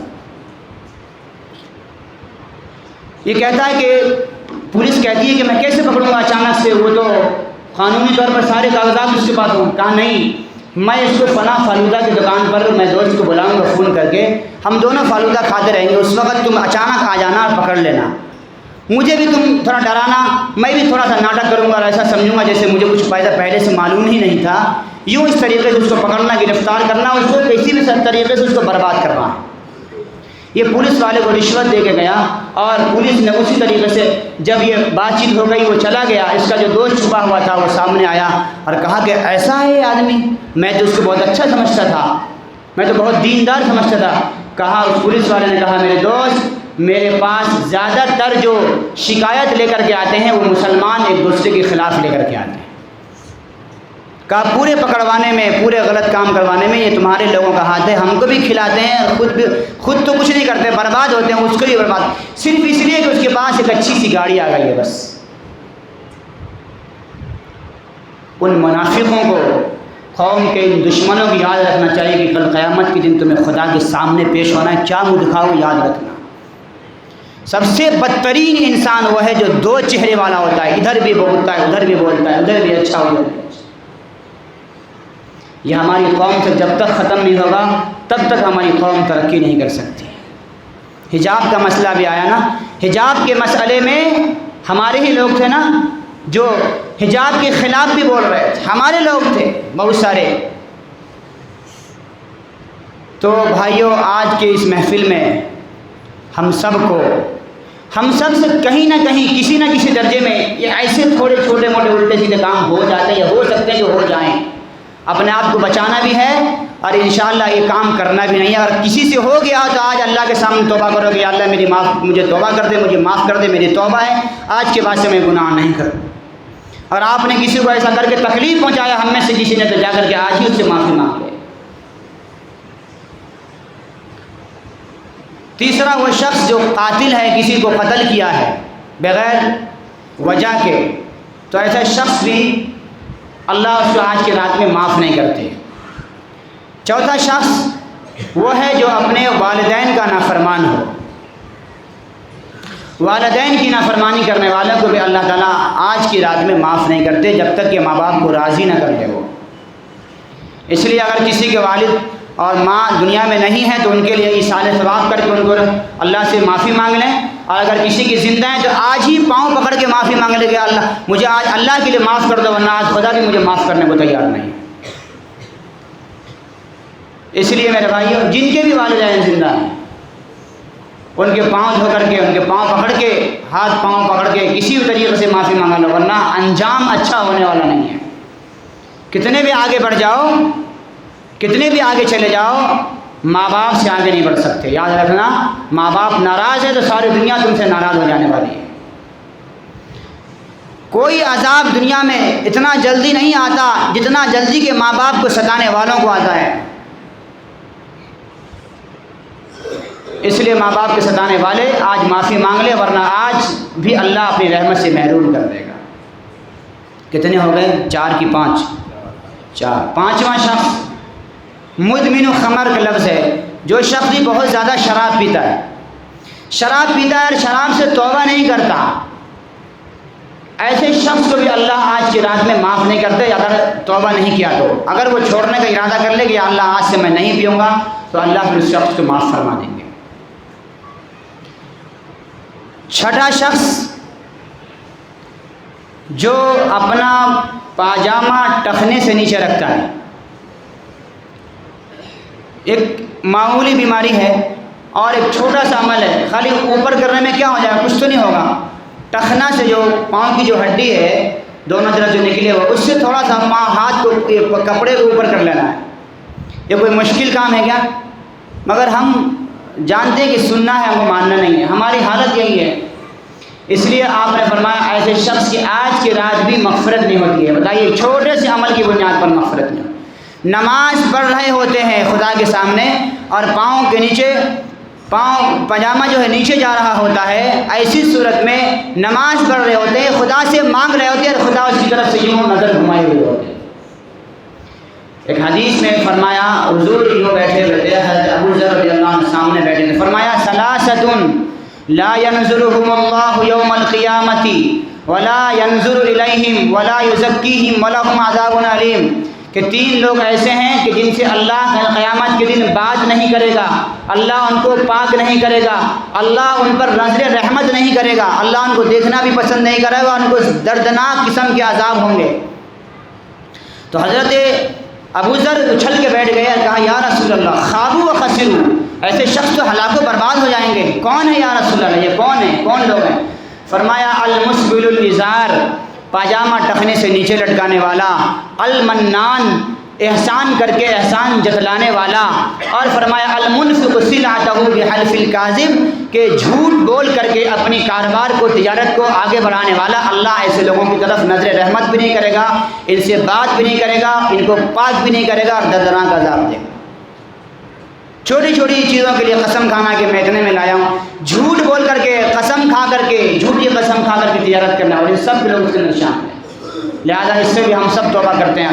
یہ کہتا ہے کہ پولیس کہتی ہے کہ میں کیسے پکڑوں گا اچانک سے، وہ تو قانونی طور پر سارے کاغذات اس کے پاس ہوں. کہا نہیں، میں اس کو فلاں فالودہ کی دکان پر میں دوست کو بلاؤں گا فون کر کے، ہم دونوں فالودہ کھاتے رہیں گے، اس وقت تم اچانک آ جانا اور پکڑ لینا. مجھے بھی تم تھوڑا ڈرانا، میں بھی تھوڑا سا ناٹک کروں گا اور ایسا سمجھوں گا جیسے مجھے کچھ فائدہ پہلے سے معلوم ہی نہیں تھا. یوں اس طریقے سے اس کو پکڑنا، گرفتار کرنا، اس کو کسی بھی طریقے سے اس کو برباد کرنا. یہ پولیس والے کو رشوت دے کے گیا، اور پولیس نے اسی طریقے سے جب یہ بات چیت ہو گئی وہ چلا گیا. اس کا جو دوست چھپا ہوا تھا وہ سامنے آیا اور کہا کہ ایسا ہے یہ آدمی، میں تو اس کو بہت اچھا سمجھتا تھا، میں تو بہت دیندار سمجھتا تھا. کہا اس پولیس والے نے کہا میرے دوست، میرے پاس زیادہ تر جو شکایت لے کر کے آتے ہیں وہ مسلمان ایک دوسرے کے خلاف لے کر کے آتے ہیں. کہا پورے پکڑوانے میں، پورے غلط کام کروانے میں یہ تمہارے لوگوں کا ہاتھ ہے. ہم کو بھی کھلاتے ہیں، خود تو کچھ نہیں کرتے، برباد ہوتے ہیں، اس کو بھی برباد، صرف اس لیے کہ اس کے پاس ایک اچھی سی گاڑی آ گئی ہے بس. ان منافقوں کو، قوم کے ان دشمنوں کی یاد رکھنا چاہیے کہ کل قیامت کے دن تمہیں خدا کے سامنے پیش ہونا ہے. کیا منہ دکھاؤ یاد رکھنا. سب سے بدترین انسان وہ ہے جو دو چہرے والا ہوتا ہے، ادھر بھی بولتا ہے ادھر بھی بولتا ہے، ادھر بھی اچھا ادھر بھی اچھا. یہ ہماری قوم سے جب تک ختم نہیں ہوگا تب تک ہماری قوم ترقی نہیں کر سکتی. حجاب کا مسئلہ بھی آیا نا، حجاب کے مسئلے میں ہمارے ہی لوگ تھے نا جو حجاب کے خلاف بھی بول رہے تھے، ہمارے لوگ تھے بہت سارے. تو بھائیوں، آج کے اس محفل میں ہم سب سے کہیں نہ کہیں کسی نہ کسی درجے میں یہ ایسے تھوڑے چھوٹے موٹے الٹے سیدھے کام ہو جاتے ہیں یا ہو سکتے ہیں جو ہو جائیں. اپنے آپ کو بچانا بھی ہے اور انشاءاللہ یہ کام کرنا بھی نہیں ہے. اگر کسی سے ہو گیا تو آج اللہ کے سامنے توبہ کرو کہ اللہ مجھے توبہ کر دے، مجھے معاف کر دے، میری توبہ ہے، آج کے بعد سے میں گناہ نہیں کروں. اور آپ نے کسی کو ایسا کر کے تکلیف پہنچایا ہم میں سے کسی نے، تو جا کر کے آج ہی اس سے معافی مانگ لے. تیسرا وہ شخص جو قاتل ہے، کسی کو قتل کیا ہے بغیر وجہ کے، تو ایسا شخص بھی اللہ اس کو آج کے رات میں معاف نہیں کرتے. چوتھا شخص وہ ہے جو اپنے والدین کا نافرمان ہو. والدین کی نافرمانی کرنے والوں کو بھی اللہ تعالیٰ آج کی رات میں معاف نہیں کرتے جب تک کہ ماں باپ کو راضی نہ کر دے وہ. اس لیے اگر کسی کے والد اور ماں دنیا میں نہیں ہے تو ان کے لیے ایصال ثواب کر کے ان کو اللہ سے معافی مانگ لیں. اور اگر کسی کی زندہ ہے تو آج ہی پاؤں پکڑ کے معافی مانگ لیں کہ اللہ مجھے آج اللہ کے لیے معاف کر دو، ورنہ آج خدا بھی مجھے معاف کرنے کو تیار نہیں. اس لیے میرے بھائیوں، جن کے بھی والدین زندہ ہیں ان کے پاؤں دھو کر کے، ان کے پاؤں پکڑ کے، ہاتھ پاؤں پکڑ کے کسی بھی طریقے سے معافی مانگا لو، ورنہ انجام اچھا ہونے والا نہیں ہے. کتنے بھی آگے بڑھ جاؤ، کتنے بھی آگے چلے جاؤ، ماں باپ سے آگے نہیں بڑھ سکتے. یاد رکھنا، ماں باپ ناراض ہے تو ساری دنیا تم سے ناراض ہو جانے والی ہے. کوئی عذاب دنیا میں اتنا جلدی نہیں آتا جتنا جلدی کے ماں باپ کو ستانے والوں کو آتا ہے. اس لیے ماں باپ کے ستانے والے آج معافی مانگ لے، ورنہ آج بھی اللہ اپنی رحمت سے محروم کر دے گا. کتنے ہو گئے؟ 4 کی 5. 4. پانچواں شخص مدمن خمر کا لفظ ہے، جو شخص بھی بہت زیادہ شراب پیتا ہے. شراب پیتا ہے اور شراب سے توبہ نہیں کرتا، ایسے شخص کو بھی اللہ آج کی رات میں معاف نہیں کرتے اگر توبہ نہیں کیا تو. اگر وہ چھوڑنے کا ارادہ کر لے کہ اللہ آج سے میں نہیں پیوں گا تو اللہ پھر اس شخص کو معاف فرما دیں گے. چھٹا شخص جو اپنا پاجامہ ٹخنے سے نیچے رکھتا ہے. ایک معمولی بیماری ہے اور ایک چھوٹا سا عمل ہے، خالی اوپر کرنے میں کیا ہو جائے گا، کچھ تو نہیں ہوگا، ٹخنا سے جو پاؤں کی جو ہڈی ہے دونوں طرف جو نکلے ہوا، اس سے تھوڑا سا ہاتھ کو کپڑے کو اوپر کر لینا ہے۔ یہ کوئی مشکل کام ہے کیا؟ مگر ہم جانتے ہیں کہ سننا ہے، ہم کو ماننا نہیں ہے، ہماری حالت یہی ہے۔ اس لیے آپ نے فرمایا ایسے شخص کی آج کی رات بھی مغفرت نہیں ہوتی ہے۔ بتائیے، چھوٹے سے عمل کی بنیاد پر مغفرت نہیں ہوتی۔ نماز پڑھ رہے ہوتے ہیں خدا کے سامنے اور پاؤں کے نیچے پاجامہ جو ہے نیچے جا رہا ہوتا ہے، ایسی صورت میں نماز پڑھ رہے ہوتے ہیں، خدا سے مانگ رہے ہوتے ہیں اور خدا اس کی طرف سے یوں نظر گھمائے ہوئے ہوتے ہیں۔ ایک حدیث میں فرمایا، حضور یوں بیٹھے ہوئے، حضرت ابو ذر رضی اللہ عنہ سامنے بیٹھے تھے، فرمایا ثلاثۃ لا ينظرهم اللہ یوم القیامۃ ولا ينظر الیہم ولا یزکیہم ولہم عذاب علیم، کہ تین لوگ ایسے ہیں کہ جن سے اللہ قیامت کے دن بات نہیں کرے گا، اللہ ان کو پاک نہیں کرے گا، اللہ ان پر نظر رحمت نہیں کرے گا، اللہ ان کو دیکھنا بھی پسند نہیں کرے گا، ان کو دردناک قسم کے عذاب ہوں گے۔ تو حضرت ابو ذر اچھل کے بیٹھ گئے اور کہا یا رسول اللہ خابوا و خسروا، ایسے شخص تو ہلاک و برباد ہو جائیں گے، کون ہے یا رسول اللہ، یہ کون ہے، کون لوگ ہیں؟ فرمایا المسبل الازار، پاجامہ ٹخنے سے نیچے لٹکانے والا، المنان، احسان کر کے احسان جتلانے والا، اور فرمایا المنفق سلعتہ بحلف الکاذب، کہ جھوٹ بول کر کے اپنی کاروبار کو، تجارت کو آگے بڑھانے والا۔ اللہ ایسے لوگوں کی طرف نظر رحمت بھی نہیں کرے گا، ان سے بات بھی نہیں کرے گا، ان کو پاک بھی نہیں کرے گا اور دردناک عذاب دے گا۔ چھوٹی چھوٹی چیزوں کے لیے قسم کھانا کہ میں اتنے میں لایا ہوں، جھوٹ بول کر کے، قسم کھا کر کے، جھوٹی قسم کھا کر کے تجارت کرنا، اور یہ سب لوگ اس کے نشان ہیں۔ لہذا اس سے بھی ہم سب توبہ کرتے ہیں،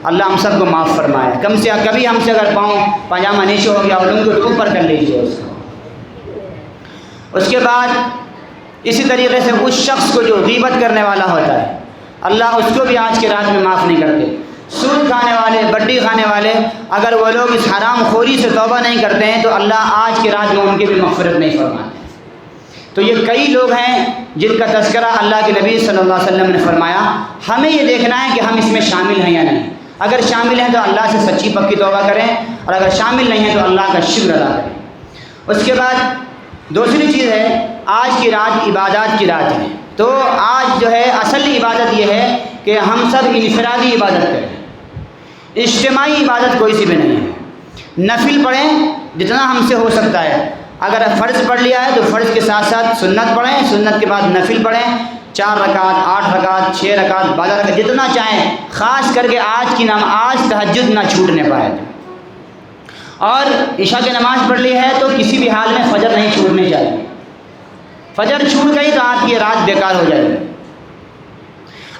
اللہ ہم سب کو معاف فرمائے۔ کبھی ہم سے اگر پاؤں پاجامہ نیچے ہو گیا اور ان کو اوپر کر لیجیے اس کو۔ اس کے بعد اسی طریقے سے اس شخص کو جو غیبت کرنے والا ہوتا ہے، اللہ اس کو بھی آج کی رات میں معاف نہیں کرتے۔ سود کھانے والے، بڈی کھانے والے، اگر وہ لوگ اس حرام خوری سے توبہ نہیں کرتے ہیں تو اللہ آج کی رات میں ان کی بھی مغفرت نہیں فرماتے۔ تو یہ کئی لوگ ہیں جن کا تذکرہ اللہ کے نبی صلی اللہ علیہ وسلم نے فرمایا۔ ہمیں یہ دیکھنا ہے کہ ہم اس میں شامل ہیں یا نہیں۔ اگر شامل ہیں تو اللہ سے سچی پکی توبہ کریں، اور اگر شامل نہیں ہیں تو اللہ کا شکر ادا کریں۔ اس کے بعد دوسری چیز ہے، آج کی رات عبادات کی رات ہے، تو آج جو ہے اصل عبادت یہ ہے کہ ہم سب انفرادی عبادت کریں، اجتماعی عبادت کوئی سی بھی نہیں ہے۔ نفل پڑھیں جتنا ہم سے ہو سکتا ہے، اگر فرض پڑھ لیا ہے تو فرض کے ساتھ ساتھ سنت پڑھیں، سنت کے بعد نفل پڑھیں، 4 رکعت، 8 رکعت، 6 رکعت، 12 رکعت، جتنا چاہیں۔ خاص کر کے آج کی نماز تہجد نہ چھوٹنے پائے، اور عشاء کی نماز پڑھ لی ہے تو کسی بھی حال میں فجر نہیں چھوٹنی چاہیے۔ فجر چھوٹ گئی تو آپ کی رات بیکار ہو جائے گی۔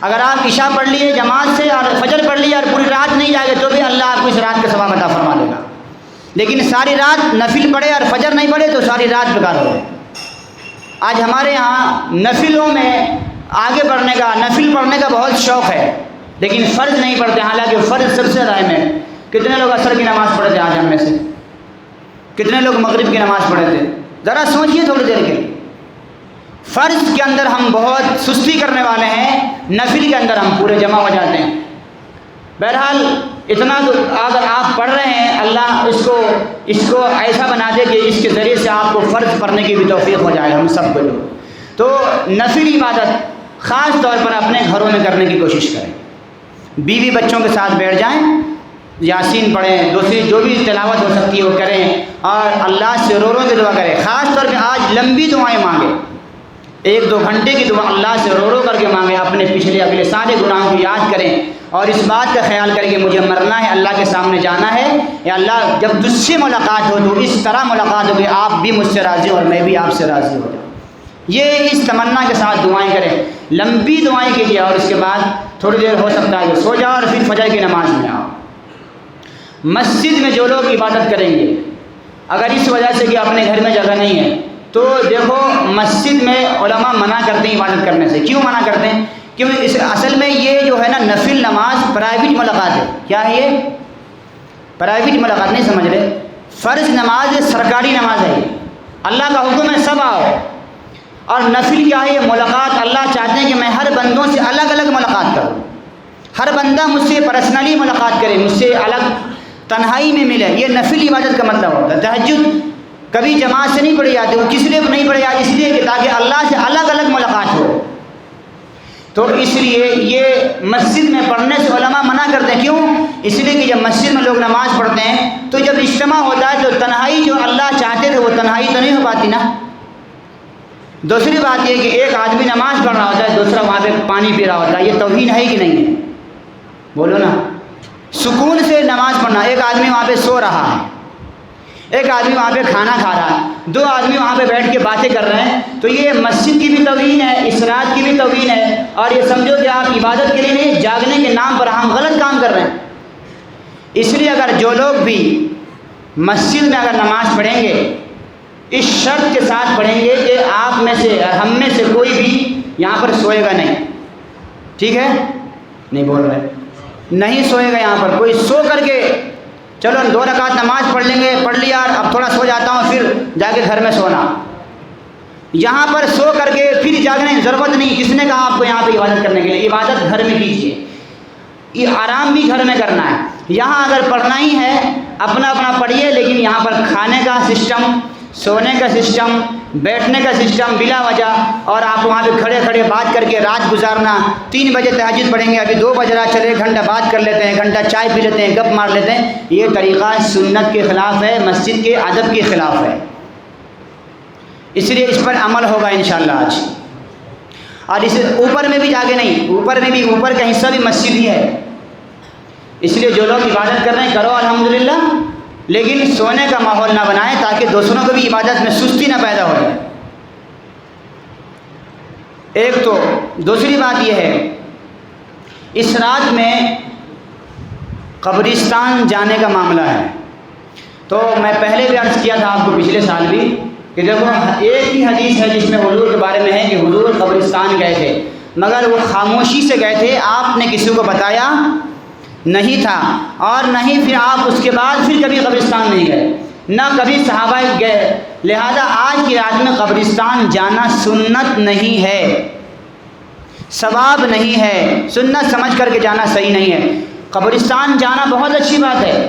اگر آپ عشاء پڑھ لیے جماعت سے اور فجر پڑھ لیے اور پوری رات نہیں جاگے تو بھی اللہ آپ کو اس رات کا ثواب عطا فرما دے گا، لیکن ساری رات نفل پڑھے اور فجر نہیں پڑھے تو ساری رات بیکار ہو گئے۔ آج ہمارے ہاں نفلوں میں آگے بڑھنے کا، نفل پڑھنے کا بہت شوق ہے، لیکن فرض نہیں پڑھتے، حالانکہ فرض سب سے اہم ہے۔ کتنے لوگ عصر کی نماز پڑھے تھے آج ہم میں سے؟ کتنے لوگ مغرب کی نماز پڑھے تھے؟ ذرا سوچیے تھوڑی دیر کے لیے۔ فرض کے اندر ہم بہت سستی کرنے والے ہیں، نفل کے اندر ہم پورے جمع ہو جاتے ہیں۔ بہرحال اتنا تو اگر آپ پڑھ رہے ہیں، اللہ اس کو ایسا بنا دے کہ اس کے ذریعے سے آپ کو فرض پڑھنے کی بھی توفیق ہو جائے ہم سب کو۔ تو نفل عبادت خاص طور پر اپنے گھروں میں کرنے کی کوشش کریں، بیوی بچوں کے ساتھ بیٹھ جائیں، یاسین پڑھیں، دوسری جو بھی تلاوت ہو سکتی ہے وہ کریں، اور اللہ سے رو کے دعا کریں۔ خاص طور پہ آج لمبی دعائیں مانگیں، 1-2 گھنٹے کی دعا اللہ سے رو کر کے مانگیں، اپنے پچھلے اگلے سارے گناہوں کو یاد کریں، اور اس بات کا خیال کریں کہ مجھے مرنا ہے، اللہ کے سامنے جانا ہے، یا اللہ جب تجھ سے ملاقات ہو تو اس طرح ملاقات ہو کہ آپ بھی مجھ سے راضی اور میں بھی آپ سے راضی ہو جاؤں۔ یہ اس تمنا کے ساتھ دعائیں کریں، لمبی دعائیں کیجیے، اور اس کے بعد تھوڑی دیر ہو سکتا ہے کہ سو جاؤ اور پھر فجر کی نماز میں آؤ۔ مسجد میں جو لوگ عبادت کریں گے، اگر اس وجہ سے کہ اپنے گھر میں جگہ نہیں ہے تو دیکھو مسجد میں علماء منع کرتے ہیں عبادت کرنے سے۔ کیوں منع کرتے ہیں؟ کیونکہ اصل میں یہ جو ہے نا نفل نماز پرائیویٹ ملاقات ہے۔ کیا ہے یہ؟ پرائیویٹ ملاقات، نہیں سمجھ رہے؟ فرض نماز سرکاری نماز ہے، اللہ کا حکم ہے سب آؤ، اور نفل کیا ہے؟ یہ ملاقات اللہ چاہتے ہیں کہ میں ہر بندوں سے الگ الگ ملاقات کروں، ہر بندہ مجھ سے پرسنلی ملاقات کرے، مجھ سے الگ تنہائی میں ملے۔ یہ نفل عبادت کا مطلب ہوتا ہے۔ تہجد کبھی جماعت سے نہیں پڑھی جاتی، وہ کس لیے نہیں پڑھی جاتی؟ اس لیے کہ تاکہ اللہ سے الگ الگ ملاقات ہو۔ تو اس لیے یہ مسجد میں پڑھنے سے علماء منع کرتے ہیں۔ کیوں؟ اس لیے کہ جب مسجد میں لوگ نماز پڑھتے ہیں تو جب اجتماع ہوتا ہے تو تنہائی جو اللہ چاہتے تھے وہ تنہائی تو نہیں ہو پاتی نا۔ دوسری بات یہ کہ ایک آدمی نماز پڑھ رہا ہوتا ہے، دوسرا وہاں پہ پانی پی رہا ہوتا ہے، یہ توہین ہے کہ نہیں ہے؟ بولو نا۔ سکون سے نماز پڑھنا، ایک آدمی وہاں پہ سو رہا ہے، ایک آدمی وہاں پہ کھانا کھا رہا ہے، دو آدمی وہاں پہ بیٹھ کے باتیں کر رہے ہیں، تو یہ مسجد کی بھی توہین ہے، اسرات کی بھی توہین ہے، اور یہ سمجھو کہ آپ عبادت کے لیے نہیں، جاگنے کے نام پر ہم غلط کام کر رہے ہیں۔ اس لیے اگر جو لوگ بھی مسجد میں اگر نماز پڑھیں گے، اس شرط کے ساتھ پڑھیں گے کہ آپ میں سے، ہم میں سے کوئی بھی یہاں پر سوئے گا نہیں، ٹھیک ہے؟ نہیں بول رہے، نہیں سوئے گا یہاں پر کوئی۔ سو کر کے چلو 2 رکعت نماز پڑھ لیں گے، پڑھ لیا اب تھوڑا سو جاتا ہوں، پھر جا کے گھر میں سونا، یہاں پر سو کر کے پھر جاگنے کی ضرورت نہیں۔ کس نے کہا آپ کو یہاں پہ عبادت کرنے کے لیے؟ عبادت گھر میں کیجیے، یہ آرام بھی گھر میں کرنا ہے۔ یہاں اگر پڑھنا ہی ہے اپنا اپنا پڑھیے، لیکن یہاں پر کھانے کا سسٹم، سونے کا سسٹم، بیٹھنے کا سسٹم بلا وجہ، اور آپ وہاں پہ کھڑے کھڑے بات کر کے رات گزارنا، 3 بجے تہجد پڑھیں گے، ابھی 2 بج رہا، چلے 1 گھنٹہ بات کر لیتے ہیں، 1 گھنٹہ چائے پی لیتے ہیں، گپ مار لیتے ہیں، یہ طریقہ سنت کے خلاف ہے، مسجد کے ادب کے خلاف ہے۔ اس لیے اس پر عمل ہوگا انشاءاللہ آج۔ اور اس اوپر میں بھی جاگے نہیں، اوپر میں بھی، اوپر کا حصہ بھی مسجد ہی ہے، اس لیے جو لوگ عبادت کر رہے ہیں کرو الحمدللہ، لیکن سونے کا ماحول نہ بنائیں تاکہ دوسروں کو بھی عبادت میں سستی نہ پیدا ہو جائے۔ ایک تو دوسری بات یہ ہے، اس رات میں قبرستان جانے کا معاملہ ہے۔ تو میں پہلے بھی عرض کیا تھا آپ کو پچھلے سال بھی کہ دیکھو ایک ہی حدیث ہے جس میں حضور کے بارے میں ہے کہ حضور قبرستان گئے تھے، مگر وہ خاموشی سے گئے تھے، آپ نے کسی کو بتایا نہیں تھا، اور نہیں پھر آپ اس کے بعد پھر کبھی قبرستان نہیں گئے، نہ کبھی صحابہ گئے۔ لہذا آج کی رات میں قبرستان جانا سنت نہیں ہے، ثواب نہیں ہے، سنت سمجھ کر کے جانا صحیح نہیں ہے۔ قبرستان جانا بہت اچھی بات ہے،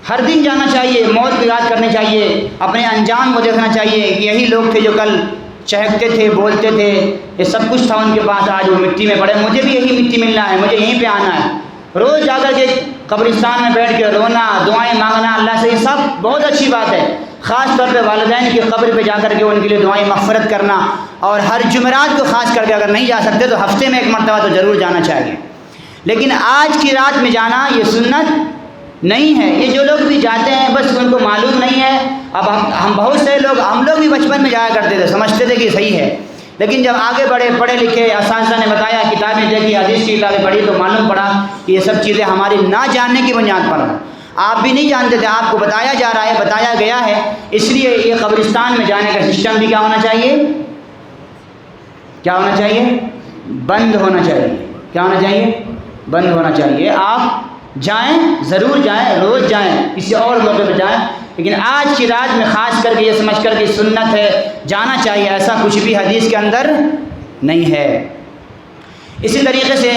ہر دن جانا چاہیے، موت کی یاد کرنی چاہیے، اپنے انجام کو دیکھنا چاہیے کہ یہی لوگ تھے جو کل چہکتے تھے، بولتے تھے، یہ سب کچھ تھا ان کے پاس، آج وہ مٹی میں پڑے، مجھے بھی یہی مٹی ملنا ہے، مجھے یہیں پہ آنا ہے۔ روز جا کر کے قبرستان میں بیٹھ کے رونا، دعائیں مانگنا اللہ سے، یہ سب بہت اچھی بات ہے، خاص طور پہ والدین کی قبر پہ جا کر کے ان کے لیے دعائیں مغفرت کرنا، اور ہر جمعرات کو خاص کر کے اگر نہیں جا سکتے تو ہفتے میں 1 مرتبہ تو ضرور جانا چاہیے۔ لیکن آج کی رات میں جانا یہ سنت نہیں ہے۔ یہ جو لوگ بھی جاتے ہیں بس ان کو معلوم نہیں ہے۔ اب ہم بہت سے لوگ، ہم لوگ بھی بچپن میں جایا کرتے تھے، سمجھتے تھے کہ صحیح ہے، لیکن جب آگے بڑھے، پڑھے لکھے، اساتذہ نے بتایا، کتابیں دیکھی، حدیث کی کتابیں پڑھی، تو معلوم پڑا کہ یہ سب چیزیں ہماری نہ جاننے کی بنیاد پر ہیں۔ آپ بھی نہیں جانتے تھے، آپ کو بتایا جا رہا ہے، بتایا گیا ہے، اس لیے یہ قبرستان میں جانے کا سسٹم بھی کیا ہونا چاہیے؟ کیا ہونا چاہیے؟ بند ہونا چاہیے۔ کیا ہونا چاہیے؟ بند ہونا چاہیے۔ آپ جائیں، ضرور جائیں، روز جائیں، کسی اور موقع پہ جائیں، لیکن آج کی رات میں خاص کر کے یہ سمجھ کر کے سنت ہے، جانا چاہیے، ایسا کچھ بھی حدیث کے اندر نہیں ہے۔ اسی طریقے سے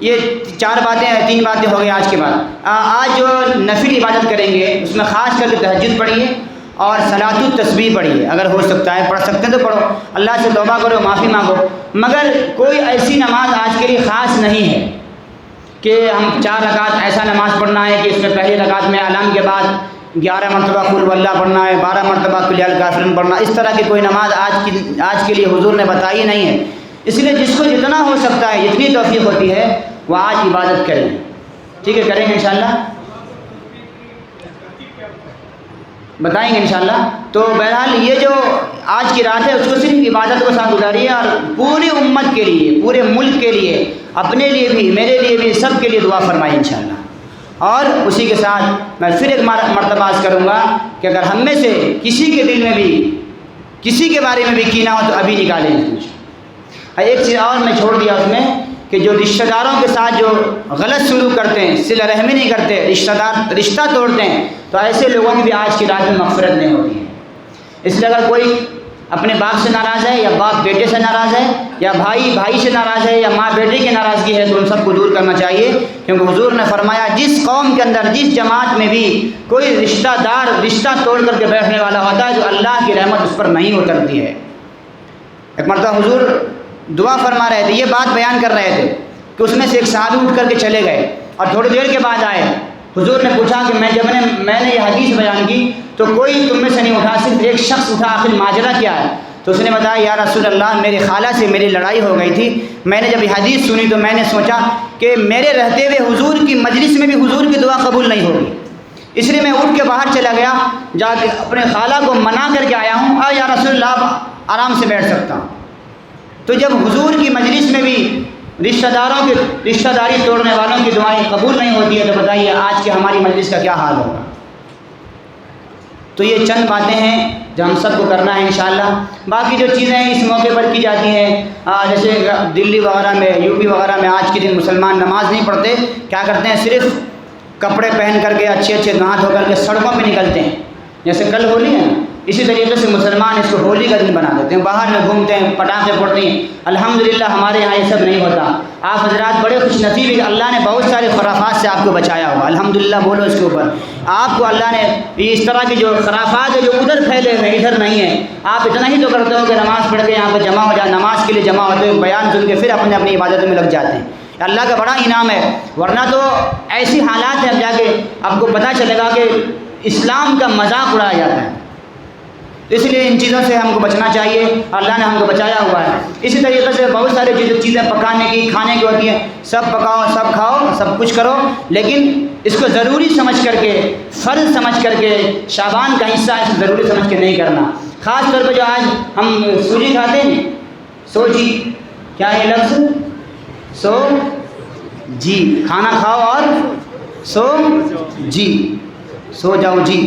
یہ 4 باتیں ہیں، 3 باتیں ہو گئی آج کے بعد۔ آج جو نفل عبادت کریں گے اس میں خاص کر کے تہجد پڑھیے اور صلاۃ التسبیح پڑھیے، اگر ہو سکتا ہے، پڑھ سکتے ہیں تو پڑھو، اللہ سے توبہ کرو، معافی مانگو، مگر کوئی ایسی نماز آج کے لیے خاص نہیں ہے کہ ہم 4 رکعت ایسا نماز پڑھنا ہے کہ اس میں پہلی رکعت میں اعلان کے بعد 11 مرتبہ قل هو اللہ پڑھنا ہے، 12 مرتبہ قل یا الکافرون پڑھنا، اس طرح کی کوئی نماز آج کے لیے حضور نے بتائی نہیں ہے۔ اس لیے جس کو جتنا ہو سکتا ہے، جتنی توفیق ہوتی ہے، وہ آج عبادت کریں، ٹھیک ہے؟ کریں گے انشاءاللہ، بتائیں گے انشاءاللہ۔ تو بہرحال یہ جو آج کی رات ہے اس کو صرف عبادت کو ساتھ گزاریے، اور پوری امت کے لیے، پورے ملک کے لیے، اپنے لیے بھی، میرے لیے بھی، سب کے لیے دعا فرمائیں انشاءاللہ۔ اور اسی کے ساتھ میں پھر ایک مرتبہ عرض کروں گا کہ اگر ہم میں سے کسی کے دل میں بھی کسی کے بارے میں بھی کینہ ہو تو ابھی نکالیں۔ ایک چیز اور میں چھوڑ دیا اس میں کہ جو رشتہ داروں کے ساتھ جو غلط سلوک کرتے ہیں، صلہ رحمی نہیں کرتے، رشتہ توڑتے ہیں، تو ایسے لوگوں کی بھی آج کی رات میں مغفرت نہیں ہوتی ہے۔ اس لیے اگر کوئی اپنے باپ سے ناراض ہے، یا باپ بیٹے سے ناراض ہے، یا بھائی بھائی سے ناراض ہے، یا ماں بیٹے کی ناراضگی ہے، تو ان سب کو دور کرنا چاہیے، کیونکہ حضور نے فرمایا جس قوم کے اندر، جس جماعت میں بھی کوئی رشتہ دار رشتہ توڑ کر کے بیٹھنے والا ہوتا ہے تو اللہ کی رحمت اس پر نہیں اترتی ہے۔ ایک مرتبہ حضور دعا فرما رہے تھے، یہ بات بیان کر رہے تھے کہ اس میں سے ایک صحابی اٹھ کر کے چلے گئے اور تھوڑی دیر کے بعد آئے۔ حضور نے پوچھا کہ میں نے یہ حدیث بیان کی تو کوئی تم میں سے نہیں اٹھا، صرف ایک شخص اٹھا، آخر ماجرا کیا ہے؟ تو اس نے بتایا یا رسول اللہ میری خالہ سے میری لڑائی ہو گئی تھی، میں نے جب یہ حدیث سنی تو میں نے سوچا کہ میرے رہتے ہوئے حضور کی مجلس میں بھی حضور کی دعا قبول نہیں ہوگی، اس لیے میں اٹھ کے باہر چلا گیا، جا کے اپنے خالہ کو منا کر کے آیا ہوں، یا رسول اللہ آرام سے بیٹھ سکتا ہوں۔ تو جب حضور کی مجلس میں بھی رشتہ داری توڑنے والوں کی دعائیں قبول نہیں ہوتی ہے تو بتائیے آج کی ہماری مجلس کا کیا حال ہوگا۔ تو یہ چند باتیں ہیں جو ہم سب کو کرنا ہے انشاءاللہ۔ باقی جو چیزیں اس موقع پر کی جاتی ہیں، جیسے دلی وغیرہ میں، یو پی وغیرہ میں آج کے دن مسلمان نماز نہیں پڑھتے، کیا کرتے ہیں صرف کپڑے پہن کر کے اچھے نہا دھو کر کے سڑکوں پہ نکلتے ہیں، جیسے کل ہولی ہے نا، اسی طریقے سے مسلمان اس کو ہولی کا دن بنا دیتے ہیں، باہر میں گھومتے ہیں، پٹاخے پھوڑتے ہیں۔ الحمدللہ ہمارے یہاں یہ سب نہیں ہوتا۔ آپ حضرات بڑے خوش نصیب ہیں کہ اللہ نے بہت سارے خرافات سے آپ کو بچایا ہوا، الحمدللہ بولو اس کے اوپر۔ آپ کو اللہ نے اس طرح کی جو خرافات ہے جو ادھر پھیلے ہوئے ادھر نہیں ہیں، آپ اتنا ہی تو کرتے ہو کہ نماز پڑھ کے یہاں پہ جمع ہو جائے، نماز کے لیے جمع ہوتے ہو، بیان سن کے پھر اپنی عبادتوں میں لگ جاتے ہیں، اللہ کا بڑا انعام ہے۔ ورنہ تو ایسی حالات ہیں اب جا کے آپ کو پتہ چلے گا کہ اسلام کا مذاق اڑایا جاتا ہے، اس لیے ان چیزوں سے ہم کو بچنا چاہیے، اللہ نے ہم کو بچایا ہوا ہے۔ اسی طریقے سے بہت ساری چیزیں پکانے کی کھانے کی ہوتی ہیں، سب پکاؤ سب کھاؤ سب کچھ کرو، لیکن اس کو ضروری سمجھ کر کے، فرض سمجھ کر کے، شعبان کا حصہ ہے ضروری سمجھ کے نہیں کرنا۔ خاص طور پہ جو آج ہم سوجی کھاتے ہیں، سو جی کیا ہے لفظ، سو جی، کھانا کھاؤ اور سو جی، سو جاؤ جی،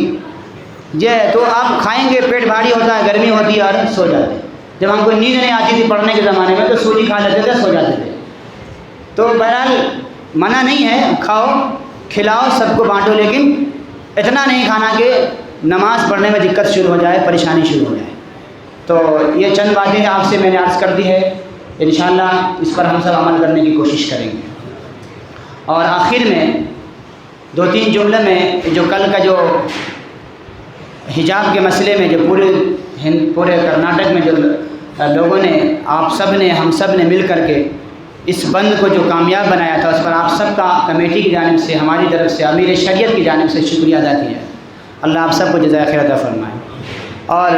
یہ تو آپ کھائیں گے پیٹ بھاری ہوتا ہے، گرمی ہوتی ہے اور سو جاتے ہیں۔ جب ہم کو نیند نہیں آتی تھی پڑھنے کے زمانے میں تو سوجی کھا لیتے تھے، سو جاتے تھے۔ تو بہرحال منع نہیں ہے، کھاؤ کھلاؤ سب کو بانٹو، لیکن اتنا نہیں کھانا کہ نماز پڑھنے میں دقت شروع ہو جائے، پریشانی شروع ہو جائے۔ تو یہ چند باتیں آپ سے میں نے عرض کر دی ہے، انشاءاللہ اس پر ہم سب عمل کرنے کی کوشش کریں گے۔ اور آخر میں 2-3 جملے میں جو کل کا جو حجاب کے مسئلے میں جو پورے کرناٹک میں جو لوگوں نے، آپ سب نے، ہم سب نے مل کر کے اس بند کو جو کامیاب بنایا تھا، اس پر آپ سب کا کمیٹی کی جانب سے، ہماری طرف سے، امیر شریعت کی جانب سے شکریہ ادا کیا ہے۔ اللہ آپ سب کو جزائے خیر عطا فرمائے۔ اور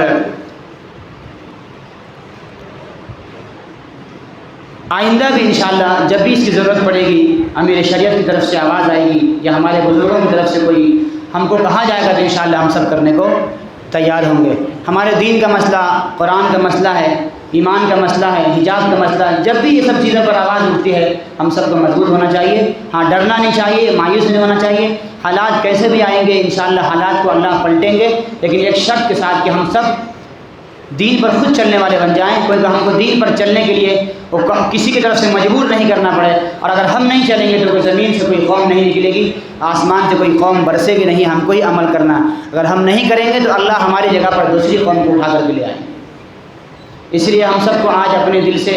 آئندہ بھی انشاءاللہ جب بھی اس کی ضرورت پڑے گی، امیر شریعت کی طرف سے آواز آئے گی یا ہمارے بزرگوں کی طرف سے کوئی ہم کو کہا جائے گا تو انشاءاللہ ہم سب کرنے کو تیار ہوں گے۔ ہمارے دین کا مسئلہ، قرآن کا مسئلہ ہے، ایمان کا مسئلہ ہے، حجاب کا مسئلہ ہے، جب بھی یہ سب چیزوں پر آواز اٹھتی ہے ہم سب کو مضبوط ہونا چاہیے۔ ہاں ڈرنا نہیں چاہیے، مایوس نہیں ہونا چاہیے، حالات کیسے بھی آئیں گے انشاءاللہ حالات کو اللہ پلٹیں گے، لیکن ایک شرط کے ساتھ کہ ہم سب دین پر خود چلنے والے بن جائیں، کوئی ہم کو دین پر چلنے کے لیے کسی کی طرف سے مجبور نہیں کرنا پڑے، اور اگر ہم نہیں چلیں گے تو کوئی زمین سے کوئی قوم نہیں نکلے گی، آسمان سے کوئی قوم برسے گی نہیں، ہم کو ہی عمل کرنا۔ اگر ہم نہیں کریں گے تو اللہ ہماری جگہ پر دوسری قوم کو اٹھا کر کے لے آئیں گے۔ اس لیے ہم سب کو آج اپنے دل سے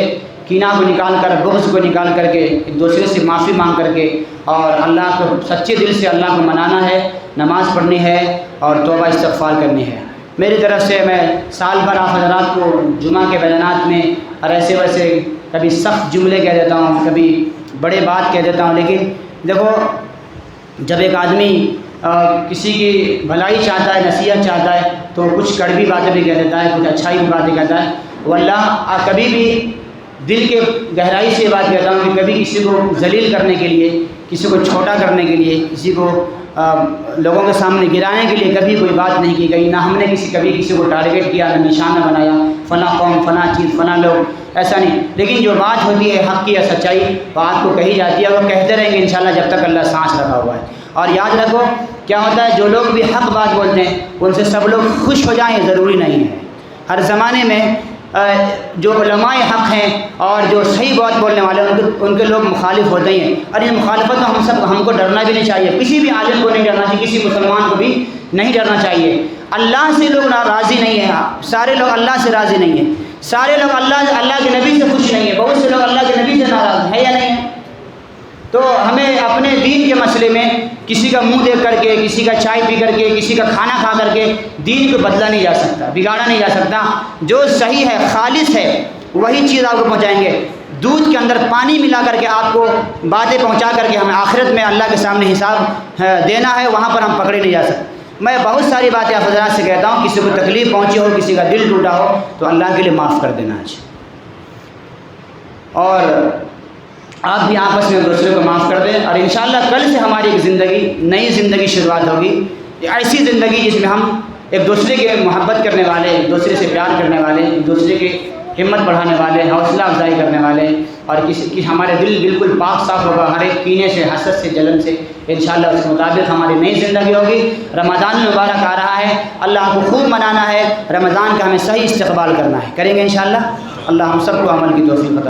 کینہ کو نکال کر، بغض کو نکال کر کے، ایک دوسرے سے معافی مانگ کر کے، اور اللہ کو سچے دل سے اللہ کو منانا ہے، نماز پڑھنی ہے اور توبہ استغفار کرنی ہے۔ میری طرف سے میں سال بھر آپ حضرات کو جمعہ کے بیانات میں اور ایسے ویسے کبھی سخت جملے کہہ دیتا ہوں، کبھی بڑے بات کہہ دیتا ہوں، لیکن دیکھو جب ایک آدمی کسی کی بھلائی چاہتا ہے، نصیحت چاہتا ہے، تو کچھ کڑوی باتیں بھی کہہ دیتا ہے، کچھ اچھائی کی باتیں کہتا ہے۔ واللہ کبھی بھی دل کے گہرائی سے بات کہتا ہوں کہ کبھی کسی کو ذلیل کرنے کے لیے، کسی کو چھوٹا کرنے کے لیے، کسی کو لوگوں کے سامنے گرانے کے لیے کبھی کوئی بات نہیں کی گئی، نہ ہم نے کبھی کسی کو ٹارگیٹ کیا، نہ نشانہ بنایا، فلاں قوم فلاں چیز فلاں لوگ، ایسا نہیں۔ لیکن جو بات ہوتی ہے حق کی یا سچائی، وہ آپ کو کہی جاتی ہے، وہ کہتے رہیں گے انشاءاللہ جب تک اللہ سانس رکھا ہوا ہے۔ اور یاد رکھو کیا ہوتا ہے، جو لوگ بھی حق بات بولتے ہیں ان سے سب لوگ خوش ہو جائیں یہ ضروری نہیں ہے۔ ہر زمانے میں جو علماء حق ہیں اور جو صحیح بات بولنے والے ہیں ان کے لوگ مخالف ہوتے ہی ہیں، اور ان مخالفتوں ہم کو ڈرنا بھی نہیں چاہیے، کسی بھی عالم کو نہیں ڈرنا چاہیے، کسی مسلمان کو بھی نہیں ڈرنا چاہیے۔ اللہ سے لوگ راضی نہیں ہیں، سارے لوگ اللہ سے راضی نہیں ہیں، سارے لوگ اللہ کے نبی سے خوش نہیں ہیں، بہت سے لوگ اللہ کے نبی سے ناراض ہیں یا نہیں ہیں؟ تو ہمیں اپنے دین کے مسئلے میں کسی کا منہ دیکھ کر کے، کسی کا چائے پی کر کے، کسی کا کھانا کھا کر کے دین کو بدلا نہیں جا سکتا، بگاڑا نہیں جا سکتا۔ جو صحیح ہے، خالص ہے، وہی چیز آپ کو پہنچائیں گے۔ دودھ کے اندر پانی ملا کر کے آپ کو باتیں پہنچا کر کے ہمیں آخرت میں اللہ کے سامنے حساب دینا ہے، وہاں پر ہم پکڑے نہیں جا سکتے۔ میں بہت ساری باتیں آپ حضرات سے کہتا ہوں، کسی کو تکلیف پہنچی ہو، کسی کا دل ٹوٹا ہو تو اللہ کے لیے معاف کر دینا چاہیے، اور آپ بھی آپس میں دوسرے کو معاف کر دیں، اور انشاءاللہ کل سے ہماری ایک زندگی، نئی زندگی شروعات ہوگی، ایسی زندگی جس میں ہم ایک دوسرے کے محبت کرنے والے، ایک دوسرے سے پیار کرنے والے، ایک دوسرے کی ہمت بڑھانے والے، حوصلہ افزائی کرنے والے، اور ہمارے دل بالکل پاک صاف ہوگا ہر ایک کینے سے، حسد سے، جلن سے۔ انشاءاللہ اس کے مطابق ہماری نئی زندگی ہوگی۔ رمضان المبارک آ رہا ہے، اللہ کو خوب منانا ہے، رمضان کا ہمیں صحیح استقبال کرنا ہے، کریں گے انشاءاللہ۔ اللہ ہم سب کو عمل کی توفیق عطا